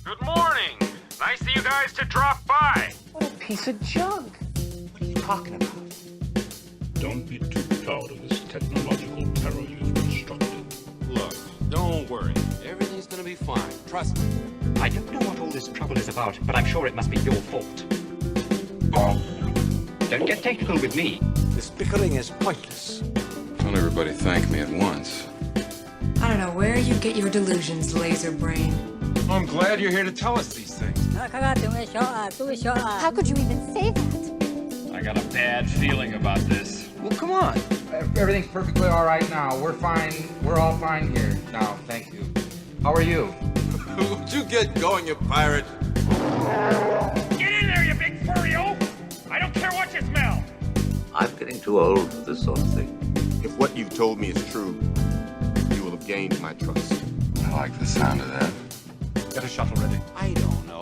Good morning. Nice of you guys to drop by. What a piece of junk. What are you talking about? Don't be too proud of this technological terror you've constructed. Look, don't worry. Everything's gonna be fine. Trust me. I don't know what all this trouble is about, but I'm sure it must be your fault. Don't get technical with me. This bickering is pointless. Don't everybody thank me at once. I don't know where you get your delusions, laser brain. I'm glad you're here to tell us these things. How could you even say that? I got a bad feeling about this. Well, come on. Everything's perfectly all right now. We're fine. We're all fine here now. Thank you. How are you? Would you get going, you pirate? Get in there, you big furry-o! I don't care what you smell! I'm getting too old for this sort of thing. If what you've told me is true, you will have gained my trust. I like the sound of that. Got a shuttle ready? I don't know.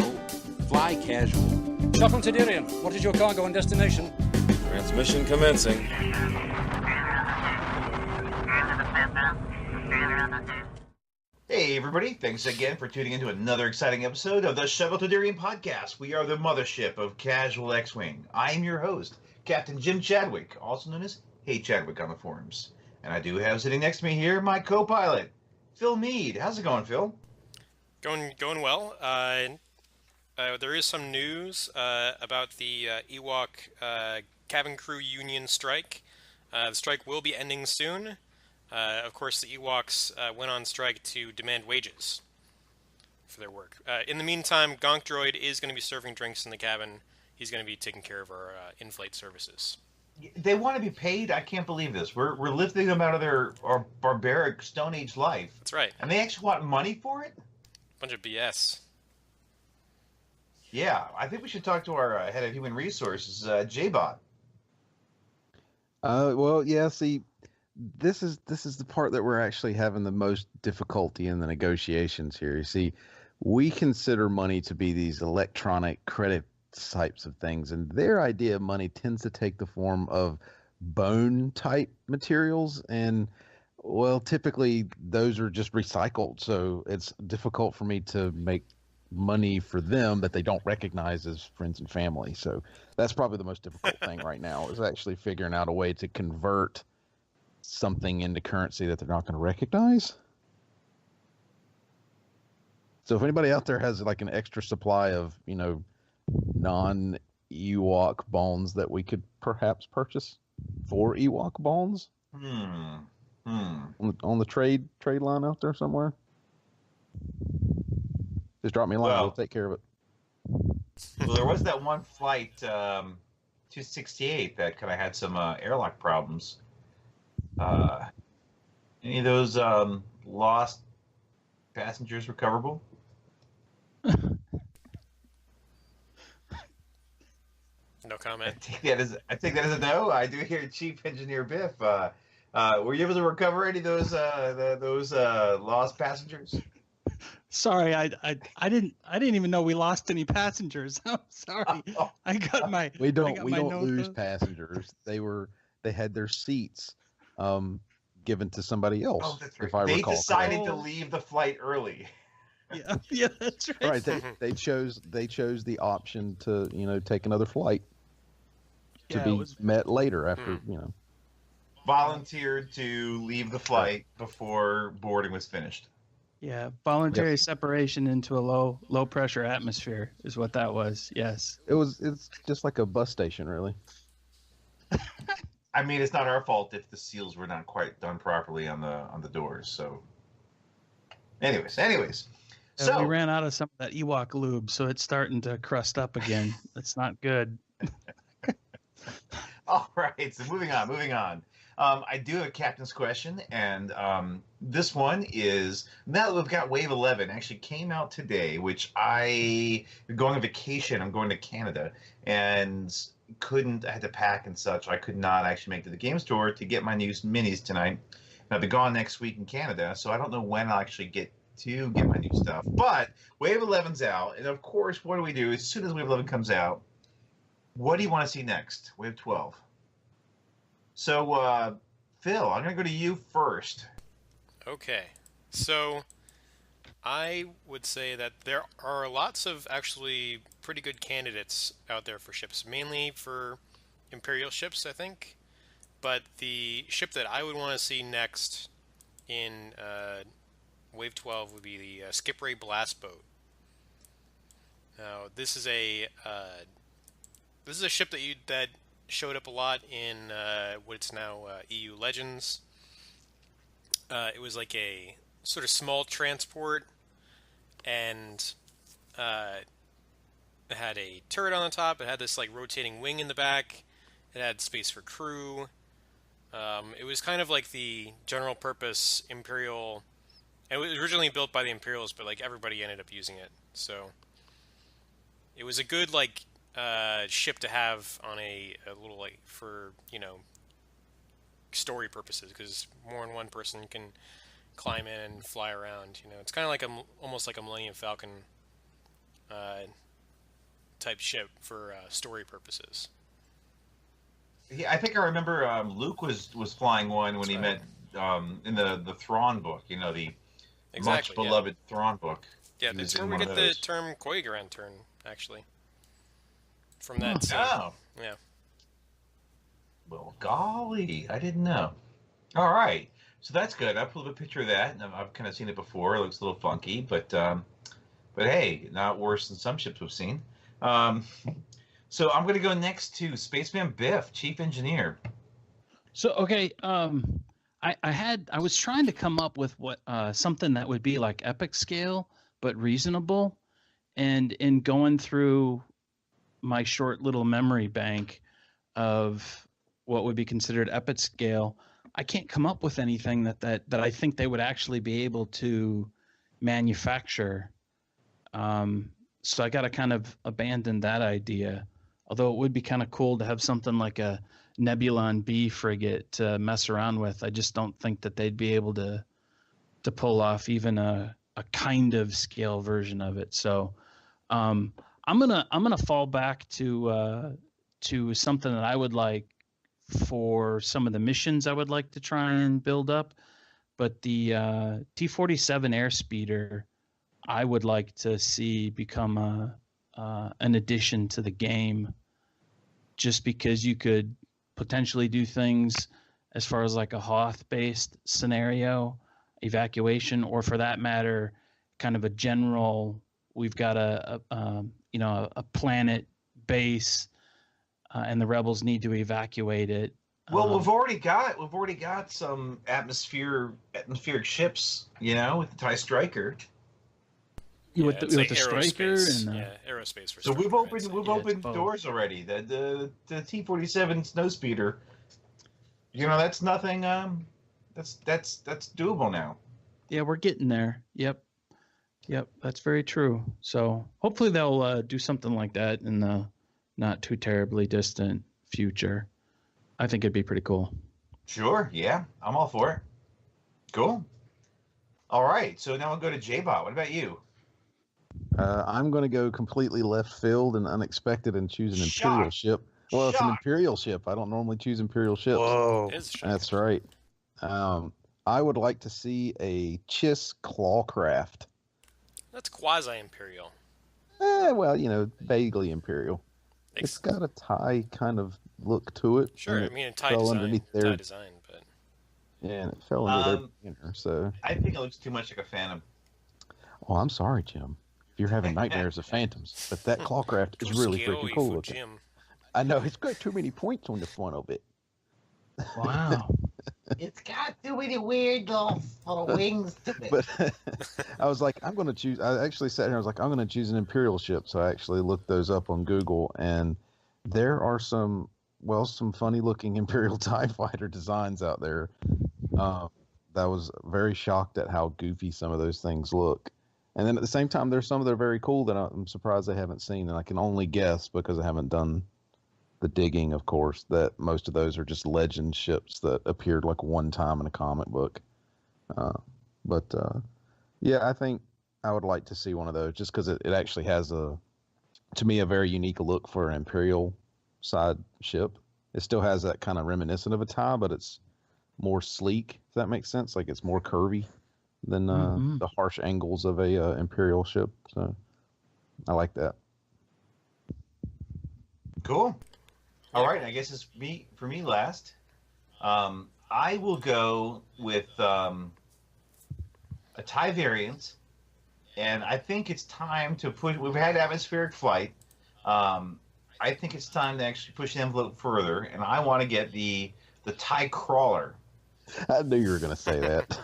Fly casual. Shuttle Tydirium, what is your cargo and destination? Transmission commencing. Hey everybody, thanks again for tuning into another exciting episode of the Shuttle Tydirium podcast. We are the mothership of Casual X-Wing. I am your host, Captain Jim Chadwick, also known as Hey Chadwick on the forums. And I do have sitting next to me here my co-pilot, Phil Mead. How's it going, Phil? Going well. There is some news about the ewok cabin crew union strike. The strike will be ending soon. Of course, the Ewoks went on strike to demand wages for their work. In the meantime, Gonk Droid is going to be serving drinks in the cabin. He's going to be taking care of our in-flight services. They want to be paid? I can't believe this. We're lifting them out of their barbaric Stone Age life. That's right. And they actually want money for it? Bunch of BS. Yeah, I think we should talk to our head of human resources, J-Bot. Well, yeah, see, this is the part that we're actually having the most difficulty in the negotiations here. You see, we consider money to be these electronic credit types of things, and their idea of money tends to take the form of bone type materials, and well, typically those are just recycled, so it's difficult for me to make money for them that they don't recognize as friends and family. So that's probably the most difficult thing right now, is actually figuring out a way to convert something into currency that they're not going to recognize. So if anybody out there has like an extra supply of, non-Ewok bones that we could perhaps purchase for Ewok bones on the trade line out there somewhere, just drop me a line. We'll take care of it. Well, there was that one flight, 268, that kind of had some airlock problems. Any of those lost passengers recoverable? No comment. I take that as a no. I do hear Chief Engineer Biff. Were you able to recover any of those lost passengers? Sorry, I didn't even know we lost any passengers. I'm sorry. I got my. We don't lose passengers. They had their seats given to somebody else. Oh, that's right. If I recall, they decided to leave the flight early. Yeah, that's right. Right, they chose the option to take another flight to be met later after volunteered to leave the flight before boarding was finished. Yeah, voluntary separation into a low pressure atmosphere is what that was. Yes. It's just like a bus station, really. I mean, it's not our fault if the seals were not quite done properly on the doors. So, anyways. So we ran out of some of that Ewok lube, so it's starting to crust up again. That's not good. All right, so moving on. I do have a captain's question, and this one is, now that we've got Wave 11, actually came out today, which I'm going on vacation. I'm going to Canada, and I had to pack and such. I could not actually make it to the game store to get my new minis tonight. And I'll be gone next week in Canada, so I don't know when I'll actually get to get my new stuff. But Wave 11's out, and of course, what do we do? As soon as Wave 11 comes out, what do you want to see next? Wave 12. So, Phil, I'm going to go to you first. Okay. So, I would say that there are lots of actually pretty good candidates out there for ships, mainly for Imperial ships, I think. But the ship that I would want to see next in Wave 12 would be the Skip Ray Blast Boat. Now, this is a ship that showed up a lot in what's now EU Legends. It was like a sort of small transport, and it had a turret on the top. It had this like rotating wing in the back. It had space for crew. It was kind of like the general purpose Imperial. It was originally built by the Imperials, but like everybody ended up using it. So it was a good like ship to have on a little like for story purposes, because more than one person can climb in and fly around. It's kind of like almost like a Millennium Falcon type ship for story purposes. Yeah, I think I remember Luke was flying one when he met in the Thrawn book. The much beloved Thrawn book. Yeah, that's where we get the term Koigaran turn, actually. From that scene. Oh. Yeah. Well, golly, I didn't know. All right, so that's good. I pulled a picture of that, and I've kind of seen it before. It looks a little funky, but hey, not worse than some ships we've seen. So I'm going to go next to Spaceman Biff, Chief Engineer. So okay, I was trying to come up with what something that would be like epic scale but reasonable, and in going through my short little memory bank of what would be considered epic scale, I can't come up with anything that I think they would actually be able to manufacture. So I got to kind of abandon that idea. Although it would be kind of cool to have something like a Nebulon B frigate to mess around with. I just don't think that they'd be able to pull off even a kind of scale version of it. So I'm gonna fall back to something that I would like for some of the missions I would like to try and build up. But the T-47 airspeeder, I would like to see become an addition to the game, just because you could potentially do things as far as like a Hoth-based scenario, evacuation, or for that matter, kind of a general. We've got a planet base, and the rebels need to evacuate it. Well, we've already got some atmospheric ships, with the TIE Striker. With the Striker and aerospace. For so we've opened doors already. The T-47 Snowspeeder. That's nothing. That's doable now. Yeah, we're getting there. Yep, that's very true. So hopefully they'll do something like that in the not too terribly distant future. I think it'd be pretty cool. Sure. Yeah, I'm all for it. Cool. All right. So now I'll go to J-Bot. What about you? I'm going to go completely left field and unexpected and choose an Imperial ship. Well, it's an Imperial ship. I don't normally choose Imperial ships. Whoa. That's right. I would like to see a Chiss Clawcraft. That's quasi-Imperial. Well, vaguely Imperial. It's got a TIE kind of look to it. Sure, I mean, a TIE design, but... Yeah, and it fell under their so... I think it looks too much like a Phantom. Oh, I'm sorry, Jim. If you're having nightmares of Phantoms, but that Clawcraft is really freaking cool looking. Jim. I know, it's got too many points on the front of it. Wow. It's got too many weird little wings to it. But I was like, I actually sat here, I was like, I'm going to choose an Imperial ship. So I actually looked those up on Google, and there are some funny looking Imperial TIE fighter designs out there. That was very shocked at how goofy some of those things look. And then at the same time, there's some that are very cool that I'm surprised I haven't seen, and I can only guess because I haven't done the digging, of course, that most of those are just legend ships that appeared like one time in a comic book. Yeah, I think I would like to see one of those just because it actually has to me, a very unique look for an Imperial side ship. It still has that kind of reminiscent of a TIE, but it's more sleek, if that makes sense. Like it's more curvy than the harsh angles of a Imperial ship. So I like that. Cool. All right, I guess it's for me last. I will go with a TIE variant, and I think it's time to push. We've had atmospheric flight. I think it's time to actually push the envelope further, and I want to get the TIE Crawler. I knew you were going to say that.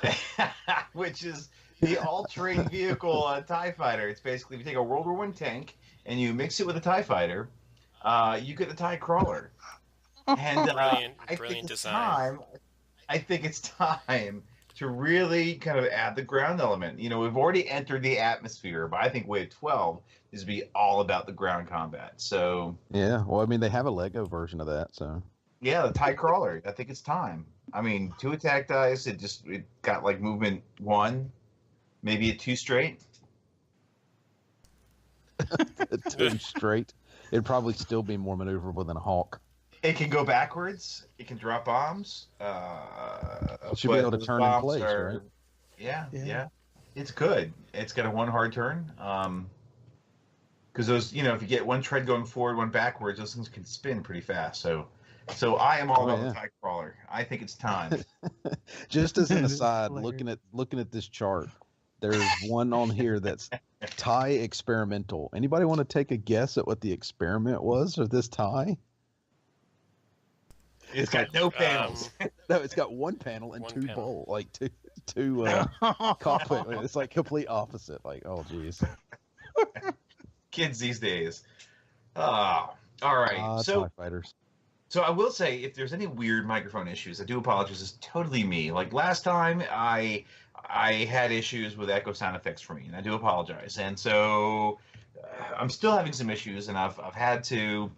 Which is the all-terrain vehicle TIE fighter. It's basically, if you take a World War I tank and you mix it with a TIE fighter, you get the TIE Crawler. And brilliant design. I think it's time to really kind of add the ground element. You know, we've already entered the atmosphere, but I think Wave 12 is to be all about the ground combat. So yeah, well, I mean, they have a Lego version of that, so yeah, the TIE Crawler. I think it's time. I mean, 2 attack dice. It got like movement 1, maybe a 2 straight. A 2 straight. It'd probably still be more maneuverable than a Hawk. It can go backwards. It can drop bombs. It should be able to turn in place, right? Yeah. It's good. It's got a 1 hard turn. Because those, if you get 1 tread going forward, 1 backwards, those things can spin pretty fast. So I am all about the TIE Crawler. I think it's time. Just as an aside, looking at this chart, there's one on here that's TIE experimental. Anybody want to take a guess at what the experiment was of this TIE? It's got no panels. No, it's got 1 panel and 2 bowl, like two cockpit. It's like complete opposite. Like, oh geez. Kids these days. All right. TIE fighters. So I will say, if there's any weird microphone issues, I do apologize. It's totally me. Like last time, I had issues with echo sound effects for me, and I do apologize. And so I'm still having some issues, and I've had to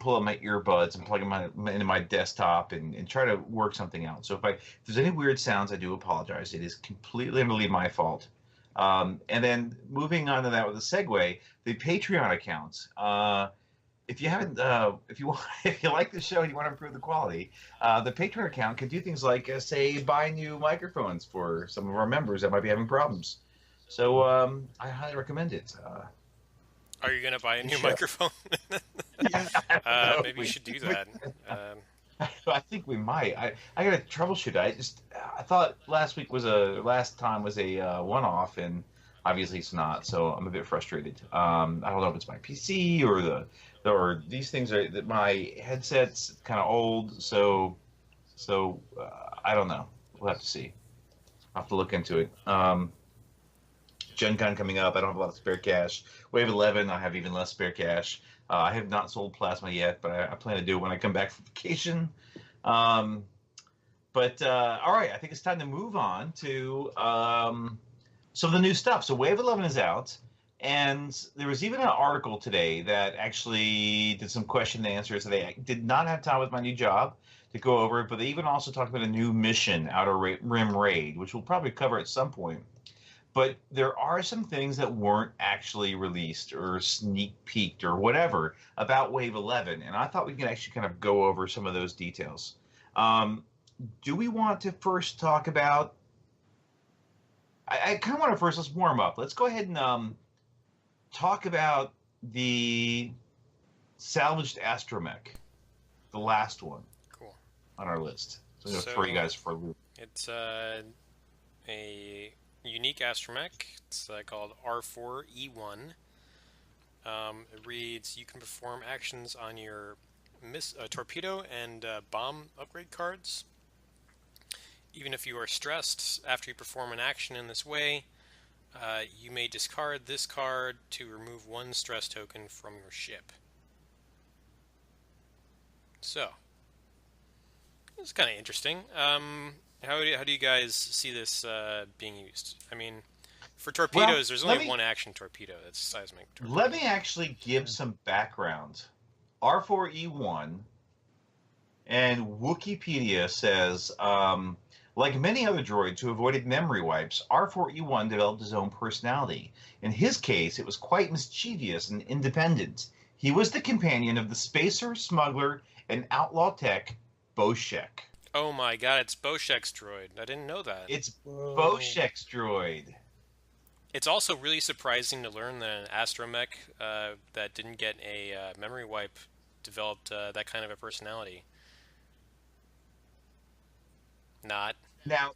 pull up my earbuds and plug them into my desktop and try to work something out. So if there's any weird sounds, I do apologize. It is completely and utterly my fault. And then moving on to that with a segue, the Patreon accounts. If you haven't, if you like the show and you want to improve the quality, the Patreon account can do things like, say, buy new microphones for some of our members that might be having problems. So I highly recommend it. Are you going to buy a new microphone? Maybe you should do that. I think we might. I got to troubleshoot. I thought last time was a one-off, and obviously it's not. So I'm a bit frustrated. I don't know if it's my PC or these things that my headset's kind of old. So I don't know. We'll have to see. I'll have to look into it. Gen Con coming up. I don't have a lot of spare cash. Wave 11, I have even less spare cash. I have not sold plasma yet, but I plan to do it when I come back from vacation. All right, I think it's time to move on to some of the new stuff. So Wave 11 is out, and there was even an article today that actually did some question and answers. They did not have time with my new job to go over it, but they even also talked about a new mission, Outer Rim Raid, which we'll probably cover at some point. But there are some things that weren't actually released or sneak peeked or whatever about Wave 11, and I thought we could actually kind of go over some of those details. Do we want to first talk about... I kind of want to first, let's warm up. Let's go ahead and talk about the salvaged astromech, the last one. Cool. On our list. So I'm going to throw you guys for a loop. It's a unique astromech. It's called R4E1. It reads, you can perform actions on your torpedo and bomb upgrade cards. Even if you are stressed after you perform an action in this way, you may discard this card to remove 1 stress token from your ship. So, it's kind of interesting. How do you guys see this being used? I mean, for torpedoes, there's only 1 action torpedo. That's seismic torpedo. Let me actually give some background. R4E1 and Wikipedia says, like many other droids who avoided memory wipes, R4E1 developed his own personality. In his case, it was quite mischievous and independent. He was the companion of the spacer, smuggler, and outlaw tech, Boshek. Oh my god, it's Boshek's droid. I didn't know that. It's Boshek's droid. It's also really surprising to learn that an astromech that didn't get a memory wipe developed that kind of a personality. Not. Now,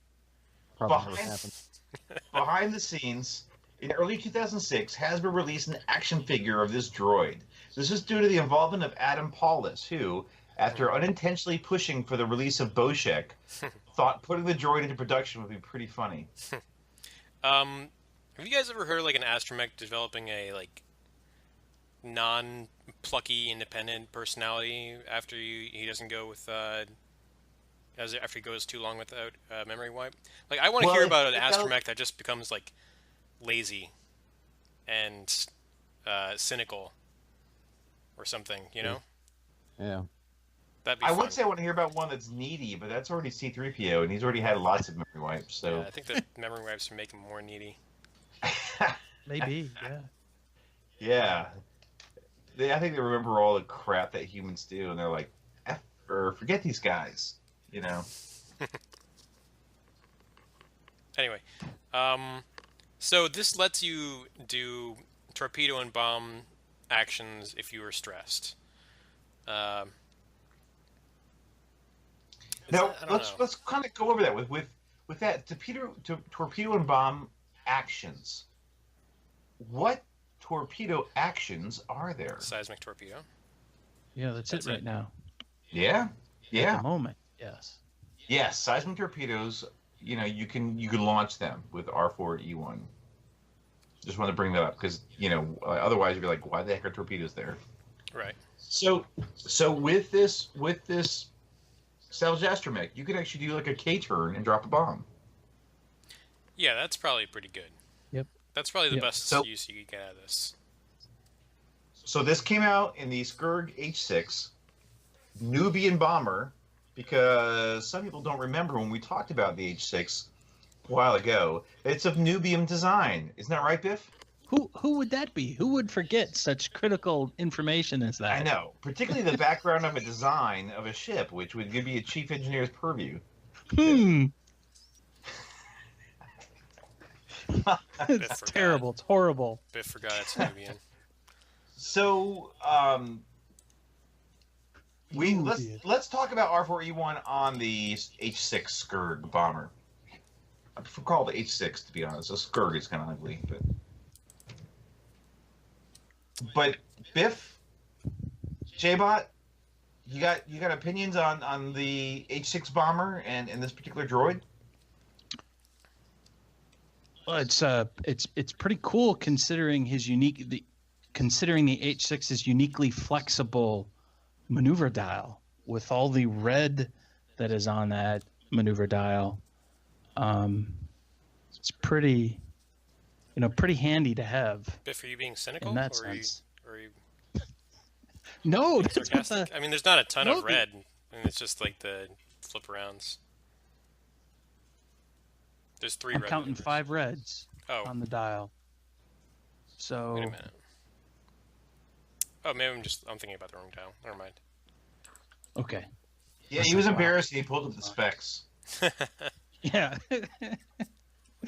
behind the scenes, in early 2006, Hasbro released an action figure of this droid. This is due to the involvement of Adam Paulus, who, after unintentionally pushing for the release of Boshek, thought putting the droid into production would be pretty funny. Have you guys ever heard of, like, an astromech developing a, like, non-plucky, independent personality after he doesn't go with, after he goes too long without memory wipe? Like, I want to hear about an astromech that just becomes, like, lazy and cynical or something, you know? Yeah. That'd be I fun. would say I want to hear about one that's needy, but that's already C-3PO, and he's already had lots of memory wipes, so... Yeah, I think the memory wipes make him more needy. Maybe, yeah. Yeah. I think they remember all the crap that humans do, and they're like, forget these guys, you know? Anyway, so this lets you do torpedo and bomb actions if you are stressed. Now, let's kind of go over that with that torpedo and bomb actions. What torpedo actions are there? Seismic torpedo. Yeah, that's it right now. Yeah. At the moment, yes. Yes, seismic torpedoes. You know, you can launch them with R4E1. Just want to bring that up because otherwise you'd be like, why the heck are torpedoes there? Right. So with this Salvage Astromech, you could actually do like a K-turn and drop a bomb. Yeah, that's probably pretty good. Yep. That's probably the best use you could get out of this. So this came out in the Skurg H6 Nubian bomber, because some people don't remember when we talked about the H6 a while ago. It's of Nubian design. Isn't that right, Biff? Who would that be? Who would forget such critical information as that? I know. Particularly the background of a design of a ship, which would be a chief engineer's purview. It's terrible. It's horrible. Biff forgot it's Nubian. So, let's talk about R4E1 on the H6 Skurg bomber. I prefer to call it the H6, to be honest. A Skurg is kind of ugly, but Biff, J-Bot, you got opinions on the H6 bomber and this particular droid? Well, it's pretty cool considering the H6's uniquely flexible maneuver dial with all the red that is on that maneuver dial. It's pretty handy to have. Biff, are you being cynical? In that or sense. Are you No, that's sarcastic? I mean, there's not a ton of red, and it's just like the flip arounds. There's 3 I'm red. counting 5 reds on the dial. So wait a minute. Oh, maybe I'm thinking about the wrong dial. Never mind. Okay. Yeah, he was embarrassed. He pulled up the specs. Yeah. What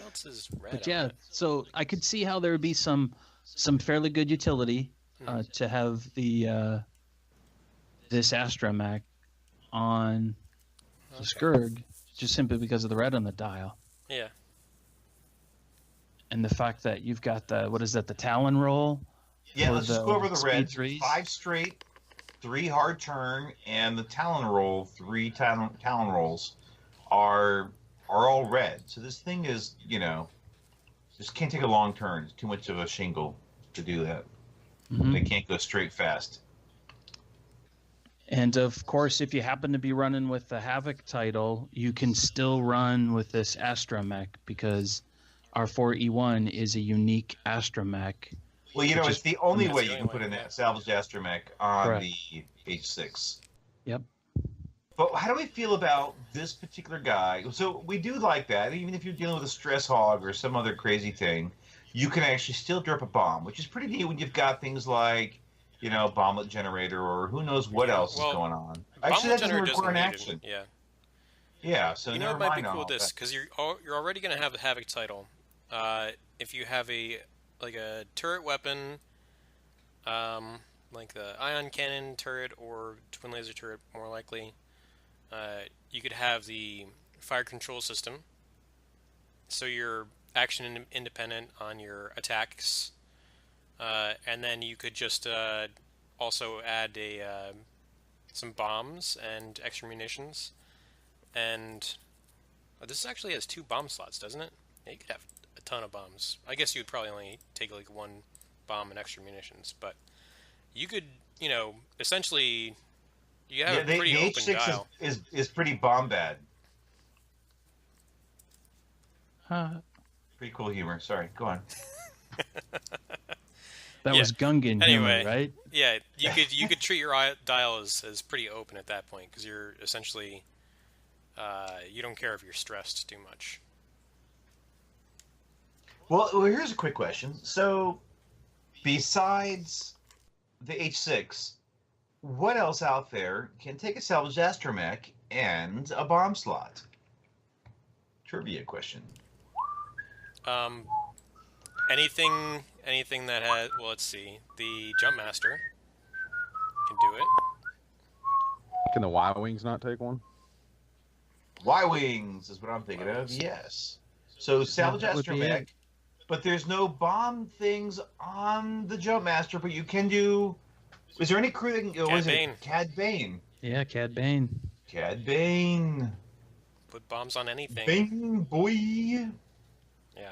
else is red? But yeah, so I could see how there would be some fairly good utility to have the this astromech on the Skurg, just simply because of the red on the dial. Yeah. And the fact that you've got the Talon roll. Yeah, let's just go over the red. Threes. 5 straight, 3 hard turn, and the Talon roll, 3 Talon rolls are all red. So this thing is, just can't take a long turn. It's too much of a shingle to do that. Mm-hmm. They can't go straight fast. And of course, if you happen to be running with the Havoc title, you can still run with this astromech because R4E1 is a unique astromech. Well, it's the only way you can put in that salvaged astromech on the H6. Yep. But how do we feel about this particular guy? So we do like that. Even if you're dealing with a stress hog or some other crazy thing, you can actually still drop a bomb, which is pretty neat when you've got things like, bomblet generator or who knows what else is going on. Actually, that doesn't require an action. Yeah. Yeah, so you know never what might be mind cool all with this that. because you're already going to have a Havoc title. If you have a turret weapon, like the ion cannon turret or twin laser turret, more likely, you could have the fire control system. So you're action independent on your attacks, and then you could just also add some bombs and extra munitions. And this actually has 2 bomb slots, doesn't it? Yeah, you could have a ton of bombs. I guess you would probably only take like 1 bomb and extra munitions, but you could, essentially, you have a pretty the open H6 dial. is pretty bomb bad. Pretty cool humor. Sorry, go on. That was Gungan humor, right? Yeah, you could treat your dial as pretty open at that point because you're essentially you don't care if you're stressed too much. Well, here's a quick question. So, besides the H6, what else out there can take a salvaged astromech and a bomb slot? Trivia question. Anything that has, well, let's see, the Jumpmaster can do it. Can the Y-Wings not take one? Y-Wings is what I'm thinking of, yes. So salvage astromech, but there's no bomb things on the Jumpmaster, but you can do... Is there any crew that can go? Cad Bane. Cad Bane. Yeah, Cad Bane. Cad Bane. Put bombs on anything. Bane, boy. Yeah.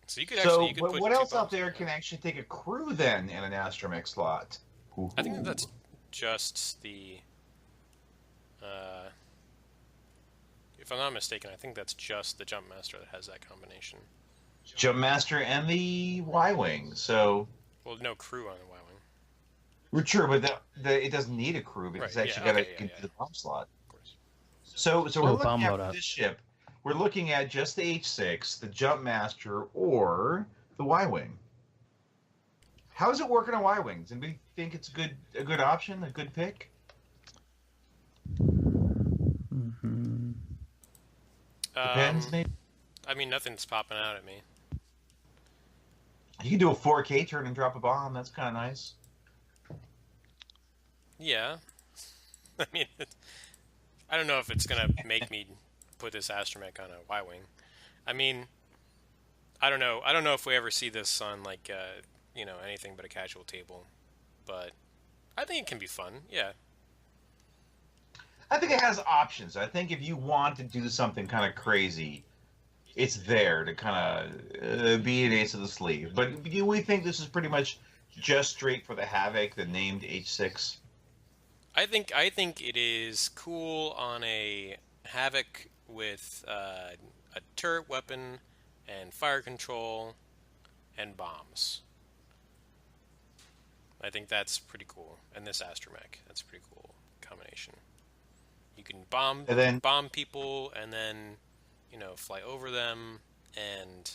So you could actually... So what else out there can actually take a crew then in an astromech slot? Ooh. I think that's just the... if I'm not mistaken, I think that's just the Jumpmaster that has that combination. Jumpmaster and the Y-Wing, so... Well, no crew on the Y-Wing. Well, true, but it doesn't need a crew because Right, it's actually got to do the bomb slot. Of course. So we're looking at this ship. We're looking at just the H6, the Jumpmaster, or the Y-Wing. How does it work on a Y-Wing? Does anybody think it's a good option, a good pick? Mm-hmm. Depends, maybe. I mean, nothing's popping out at me. You can do a 4K turn and drop a bomb. That's kind of nice. Yeah. I mean, I don't know if it's going to make me put this astromech on a Y-Wing. I mean, I don't know. I don't know if we ever see this on, like, anything but a casual table. But I think it can be fun, yeah. I think it has options. I think if you want to do something kind of crazy, it's there to kind of be an ace of the sleeve. But do we think this is pretty much just straight for the Havoc, the named H6? I think it is cool on a Havoc with a turret weapon and fire control and bombs. I think that's pretty cool. And this astromech, that's a pretty cool combination. You can bomb people and then, fly over them and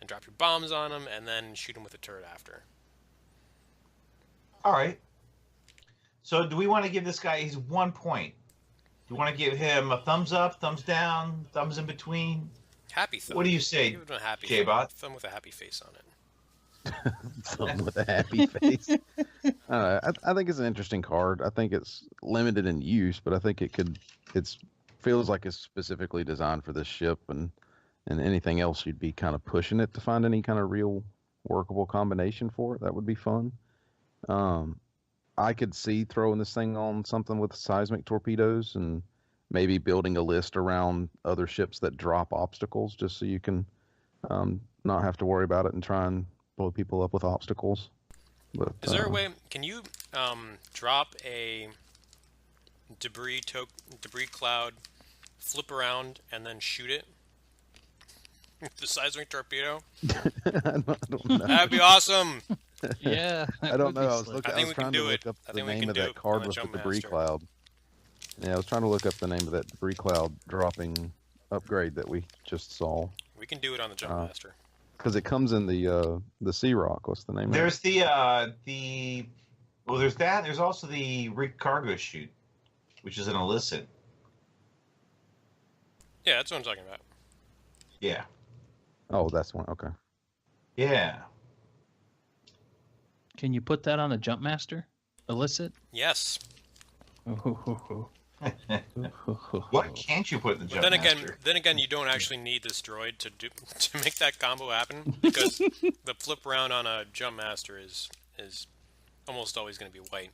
drop your bombs on them and then shoot them with a turret after. All right. So do we want to give this guy, he's 1 point. Do we want to give him a thumbs up, thumbs down, thumbs in between? Happy thumb. What do you say, Give him a happy J-Bot? thumb with a happy face on it. Thumb with a happy face. I think it's an interesting card. I think it's limited in use, but I think it feels like it's specifically designed for this ship, and anything else you'd be kind of pushing it to find any kind of real workable combination for it. That would be fun. I could see throwing this thing on something with seismic torpedoes and maybe building a list around other ships that drop obstacles just so you can not have to worry about it and try and blow people up with obstacles. But, is there a way, can you drop a debris cloud, flip around, and then shoot it with the seismic torpedo? I don't know. That'd be awesome. Yeah. I don't know. I was trying to look up the name of that card with the debris cloud. Yeah, I was trying to look up the name of that debris cloud dropping upgrade that we just saw. We can do it on the Jumpmaster. Because it comes in the Sea Rock. What's the name There's of it? there's that. There's also the rig cargo chute, which is an illicit. Yeah, that's what I'm talking about. Yeah. Oh, that's one. Okay. Yeah. Can you put that on a jump master? Illicit? Yes. What can't you put in the jump master? Then again, you don't actually need this droid to make that combo happen, because the flip round on a jump master is almost always going to be white.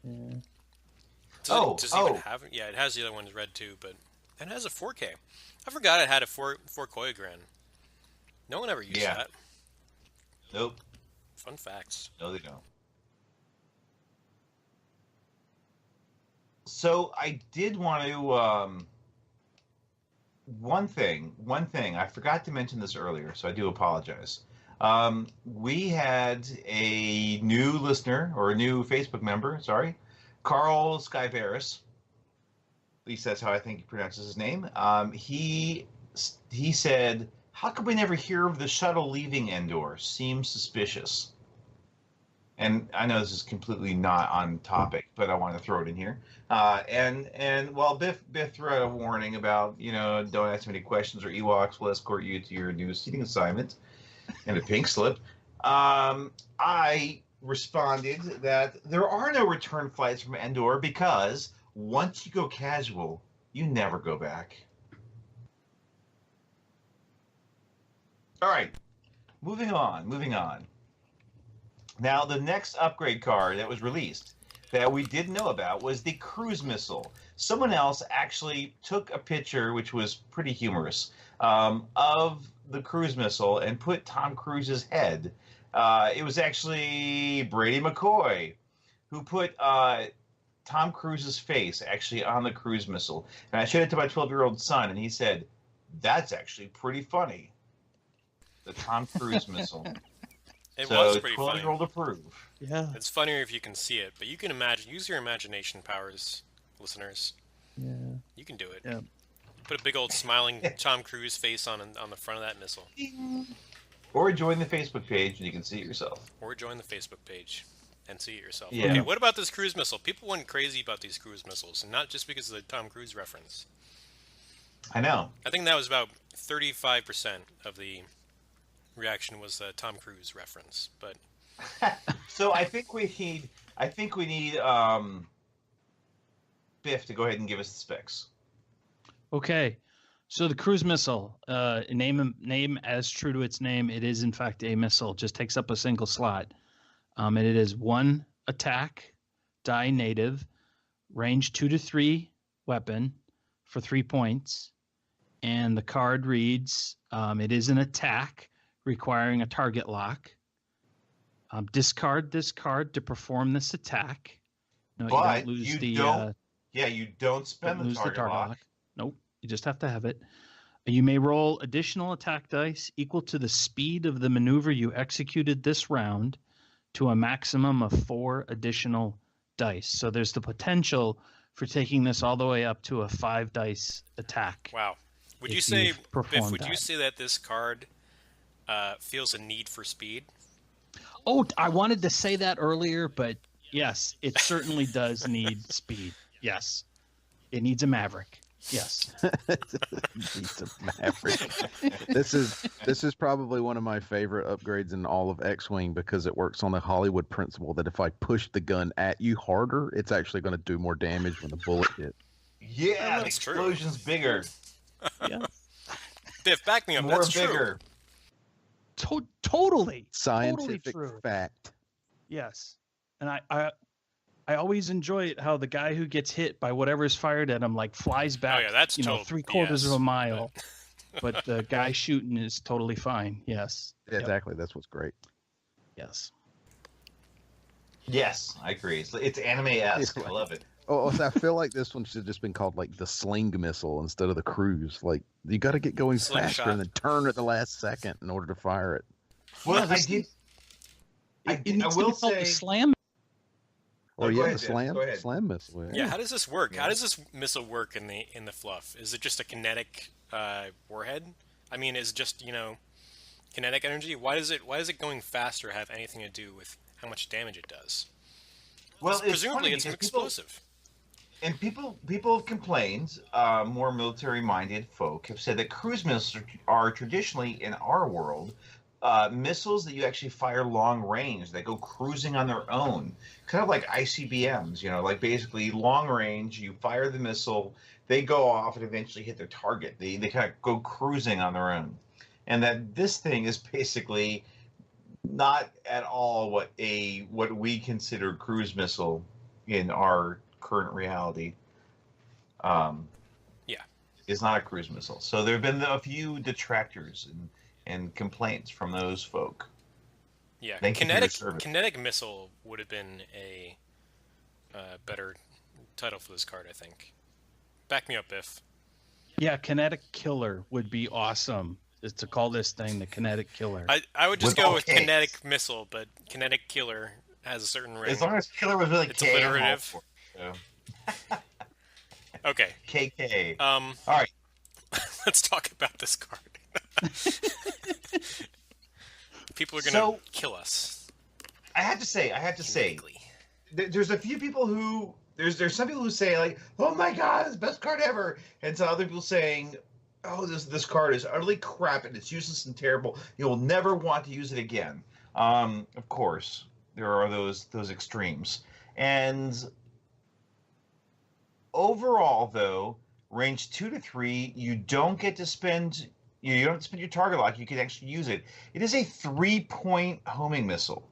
Yeah. Does it even have it? Yeah, it has the other one's red too, but it has a 4K. I forgot it had a 4 Koyagran. No one ever used that. Nope. Fun facts. No, they don't. So I did want to one thing I forgot to mention this earlier, so I do apologize. We had a new listener, or a new Facebook member, sorry, Carl Skyveris. At least that's how I think he pronounces his name. He said, "How come we never hear of the shuttle leaving Endor? Seems suspicious." And I know this is completely not on topic, but I want to throw it in here. And while Biff threw out a warning about, don't ask many questions or Ewoks will escort you to your new seating assignment, and a pink slip, I responded that there are no return flights from Endor because once you go casual, you never go back. All right, moving on. Now, the next upgrade card that was released that we didn't know about was the cruise missile. Someone else actually took a picture, which was pretty humorous, of the cruise missile and put Tom Cruise's head. It was actually Brady McCoy who put Tom Cruise's face actually on the cruise missile. And I showed it to my 12-year-old son, and he said, "That's actually pretty funny." The Tom Cruise missile. It was pretty funny. 12-year-old approve. Yeah. It's funnier if you can see it, but you can imagine. Use your imagination powers, listeners. Yeah. You can do it. Yeah. Put a big old smiling Tom Cruise face on the front of that missile. Or join the Facebook page and you can see it yourself. Or join the Facebook page and see it yourself. Yeah. Okay, what about this cruise missile? People went crazy about these cruise missiles, and not just because of the Tom Cruise reference. I know. I think that was about 35% of the reaction was a Tom Cruise reference, but so I think we need Biff to go ahead and give us the specs. Okay, so the cruise missile, name as true to its name, it is in fact a missile. Just takes up a single slot. And it is 1 attack, die native, range 2 to 3 weapon for 3 points, and the card reads, it is an attack requiring a target lock. Discard this card to perform this attack. No, but you don't spend the target lock. Nope, you just have to have it. You may roll additional attack dice equal to the speed of the maneuver you executed this round to a maximum of 4 additional dice. So there's the potential for taking this all the way up to a 5 dice attack. Wow. Would you say, Biff, would you say that this card feels a need for speed? Oh, I wanted to say that earlier, but yes, it certainly does need speed. Yes. It needs a Maverick. Yes. Needs a Maverick. This is probably one of my favorite upgrades in all of X-Wing because it works on the Hollywood principle that if I push the gun at you harder, it's actually going to do more damage when the bullet hits. Yeah, the explosion's bigger. Yeah. Biff, back me up. More That's bigger. True. Totally. Scientific totally true. fact. Yes. And I always enjoy it how the guy who gets hit by whatever's fired at him like flies back, that's 3/4 of a mile. But the guy shooting is totally fine. Yes. Exactly. That's what's great. Yes. Yes, I agree. It's anime-esque. I love it. Oh, I feel like this one should have just been called like the sling missile instead of the cruise. Like you got to get going faster and then turn at the last second in order to fire it. Well, I will say slam. Or the slam missile. Yeah, how does this work? How does this missile work in the fluff? Is it just a kinetic warhead? I mean, is it just kinetic energy? Why does it going faster have anything to do with how much damage it does? Well, presumably it's an explosive. And people have complained. More military-minded folk have said that cruise missiles are traditionally in our world missiles that you actually fire long range that go cruising on their own, kind of like ICBMs. Like basically long range. You fire the missile, they go off and eventually hit their target. They kind of go cruising on their own, and that this thing is basically not at all what we consider cruise missile in our current reality. Is not a cruise missile. So there have been a few detractors and complaints from those folk. Yeah, kinetic missile would have been a better title for this card, I think. Back me up, Biff. Yeah, kinetic killer would be awesome. Is to call this thing the kinetic killer. I would just go with kinetic missile, but kinetic killer has a certain range. As long as killer was really it's alliterative. Okay. KK. All right. Let's talk about this card. People are gonna kill us. I have to say, there's a few people who there's some people who say like, "Oh my God, it's the best card ever," and some other people saying, "Oh, this card is utterly crap and it's useless and terrible. You'll never want to use it again." Of course, there are those extremes, and overall, though, range 2 to 3, you don't get to spend. You don't have to spend your target lock. You can actually use it. It is a 3-point homing missile.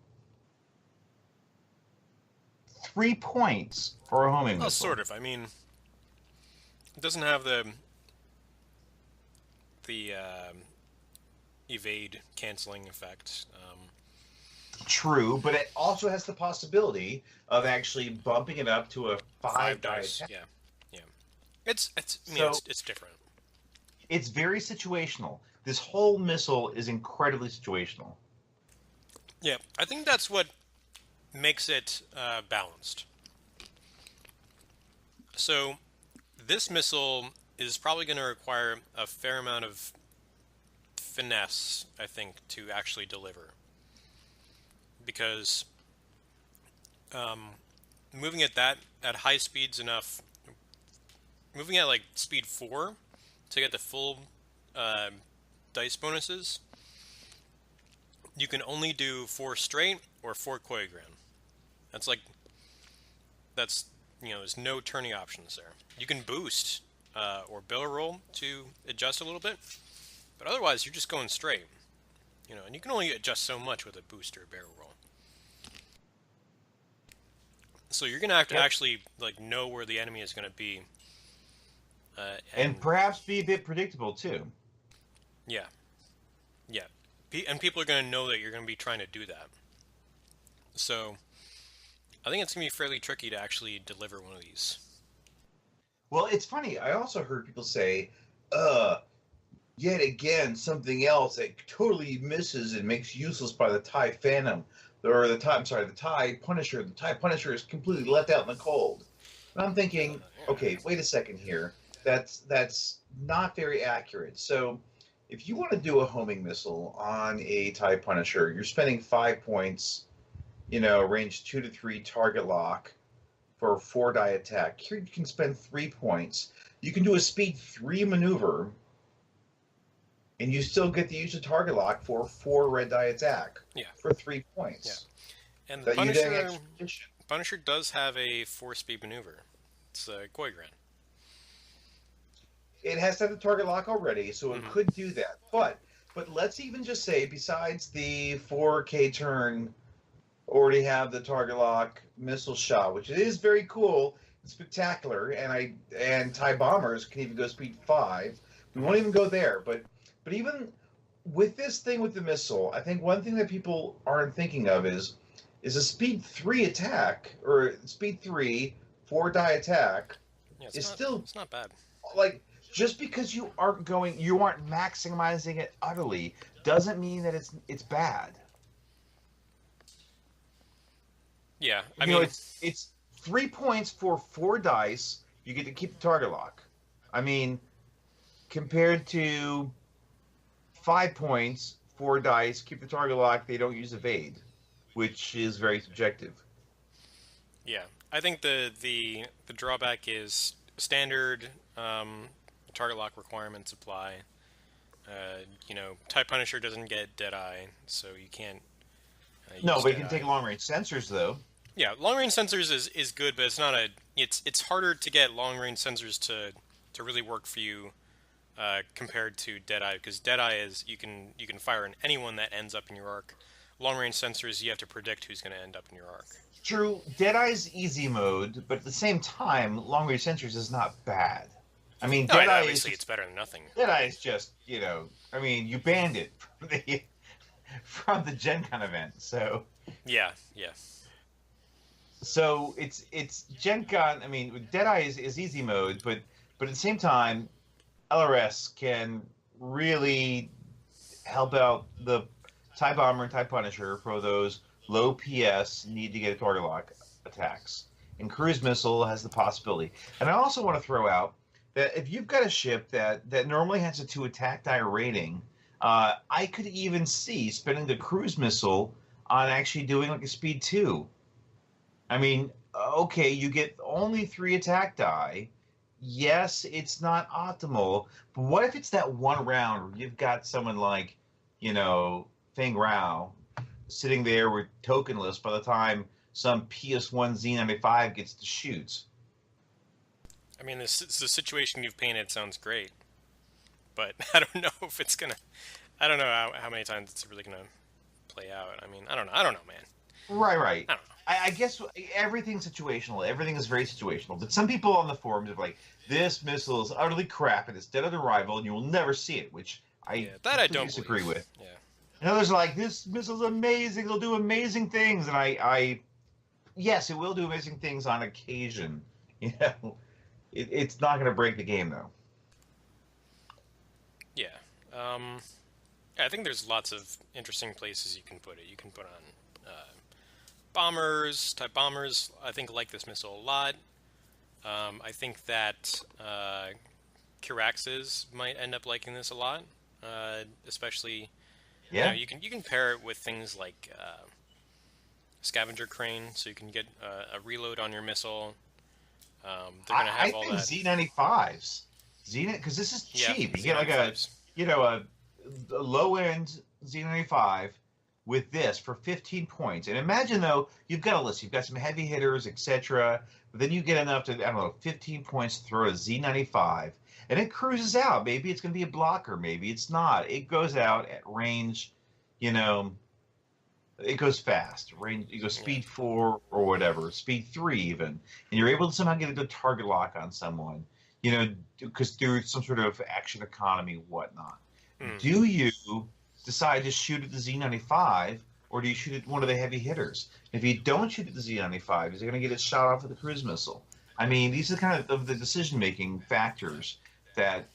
3 points for a homing missile. Sort of. I mean, it doesn't have the evade canceling effect. True, but it also has the possibility of actually bumping it up to a 5 dice. Yeah. It's different. It's very situational. This whole missile is incredibly situational. Yeah, I think that's what makes it balanced. So, this missile is probably going to require a fair amount of finesse, I think, to actually deliver. Because moving at high speeds enough, moving at like speed 4 to get the full dice bonuses, you can only do 4 straight or 4 choreogram. There's no turning options there. You can boost or barrel roll to adjust a little bit, but otherwise you're just going straight. And you can only adjust so much with a boost or a barrel roll. So you're gonna have to actually know where the enemy is gonna be, and perhaps be a bit predictable too. Yeah, and people are gonna know that you're gonna be trying to do that. So I think it's gonna be fairly tricky to actually deliver one of these. Well, it's funny. I also heard people say, yet again, something else that totally misses and makes useless by the TIE Phantom. Or the TIE Punisher. The TIE Punisher is completely left out in the cold. And I'm thinking, okay, wait a second here. That's not very accurate. So if you want to do a homing missile on a TIE Punisher, you're spending 5 points, range 2 to 3 target lock for a 4-die attack. Here you can spend 3 points. You can do a speed 3 maneuver, and you still get to use a target lock for a 4 red die attack for 3 points. Yeah. And the Punisher does have a 4-speed maneuver. It's a Goigran. It has to have the target lock already, so it could do that. But let's even just say, besides the 4K turn, already have the target lock missile shot, which is very cool and spectacular, and TIE bombers can even go speed 5. We won't even go there, but even with this thing with the missile, I think one thing that people aren't thinking of is a speed 3 attack, or speed 3 4-die attack it's not bad. Like, just because you aren't maximizing it utterly doesn't mean that it's bad. Yeah, I mean it's 3 points for 4 dice. You get to keep the target lock. I mean, compared to 5 points, 4 dice, keep the target lock, they don't use evade, which is very subjective. Yeah, I think the drawback is standard target lock requirements apply. TIE Punisher doesn't get Deadeye, so you can't. No, but you can take long range sensors though. Yeah, long range sensors is good, but it's not a. It's harder to get long range sensors to really work for you compared to Deadeye, because Deadeye is you can fire on anyone that ends up in your arc. Long range sensors, you have to predict who's going to end up in your arc. True, Deadeye's easy mode, but at the same time, long range sensors is not bad. I mean, Deadeye obviously it's better than nothing. Deadeye is just, you banned it from the Gen Con event, so. Yeah. So it's Gen Con. I mean, Deadeye is easy mode, but at the same time, LRS can really help out the TIE Bomber and TIE Punisher for those low PS need to get a target lock attacks. And Cruise Missile has the possibility. And I also want to throw out that if you've got a ship that normally has a 2 attack die rating, I could even see spending the Cruise Missile on actually doing like a speed 2. I mean, okay, you get only 3 attack die. Yes, it's not optimal, but what if it's that one round where you've got someone like, Feng Rao sitting there with tokenless by the time some PS1 Z95 gets to shoot? I mean, the situation you've painted sounds great, but I don't know if it's gonna. I don't know how many times it's really gonna play out. I mean, I don't know, man. Right. I don't know. I guess everything's situational. Everything is very situational. But some people on the forums are like, "This missile is utterly crap and it's dead on arrival, and you will never see it," which I don't disagree with. Yeah. And others are like, "This missile's amazing. It'll do amazing things," and yes, it will do amazing things on occasion. It's not going to break the game though. Yeah. I think there's lots of interesting places you can put it. You can put on bombers, type bombers. I think like this missile a lot. I think that Kiraxes might end up liking this a lot, especially. Yeah. You can pair it with things like scavenger crane, so you can get a reload on your missile. They're gonna have all that. Z95s, because this is cheap. You get like a low end Z95 with this for 15 points. And imagine though, you've got a list. You've got some heavy hitters, etc. But then you get enough to 15 points to throw a Z95, and it cruises out. Maybe it's going to be a blocker. Maybe it's not. It goes out at range. It goes fast. Range. You go speed 4 or whatever, speed 3 even, and you're able to somehow get a good target lock on someone. Because through some sort of action economy, whatnot. Do you decide to shoot at the Z95, or do you shoot at one of the heavy hitters? If you don't shoot at the Z95, is it going to get it shot off with a cruise missile? I mean, these are kind of the decision-making factors that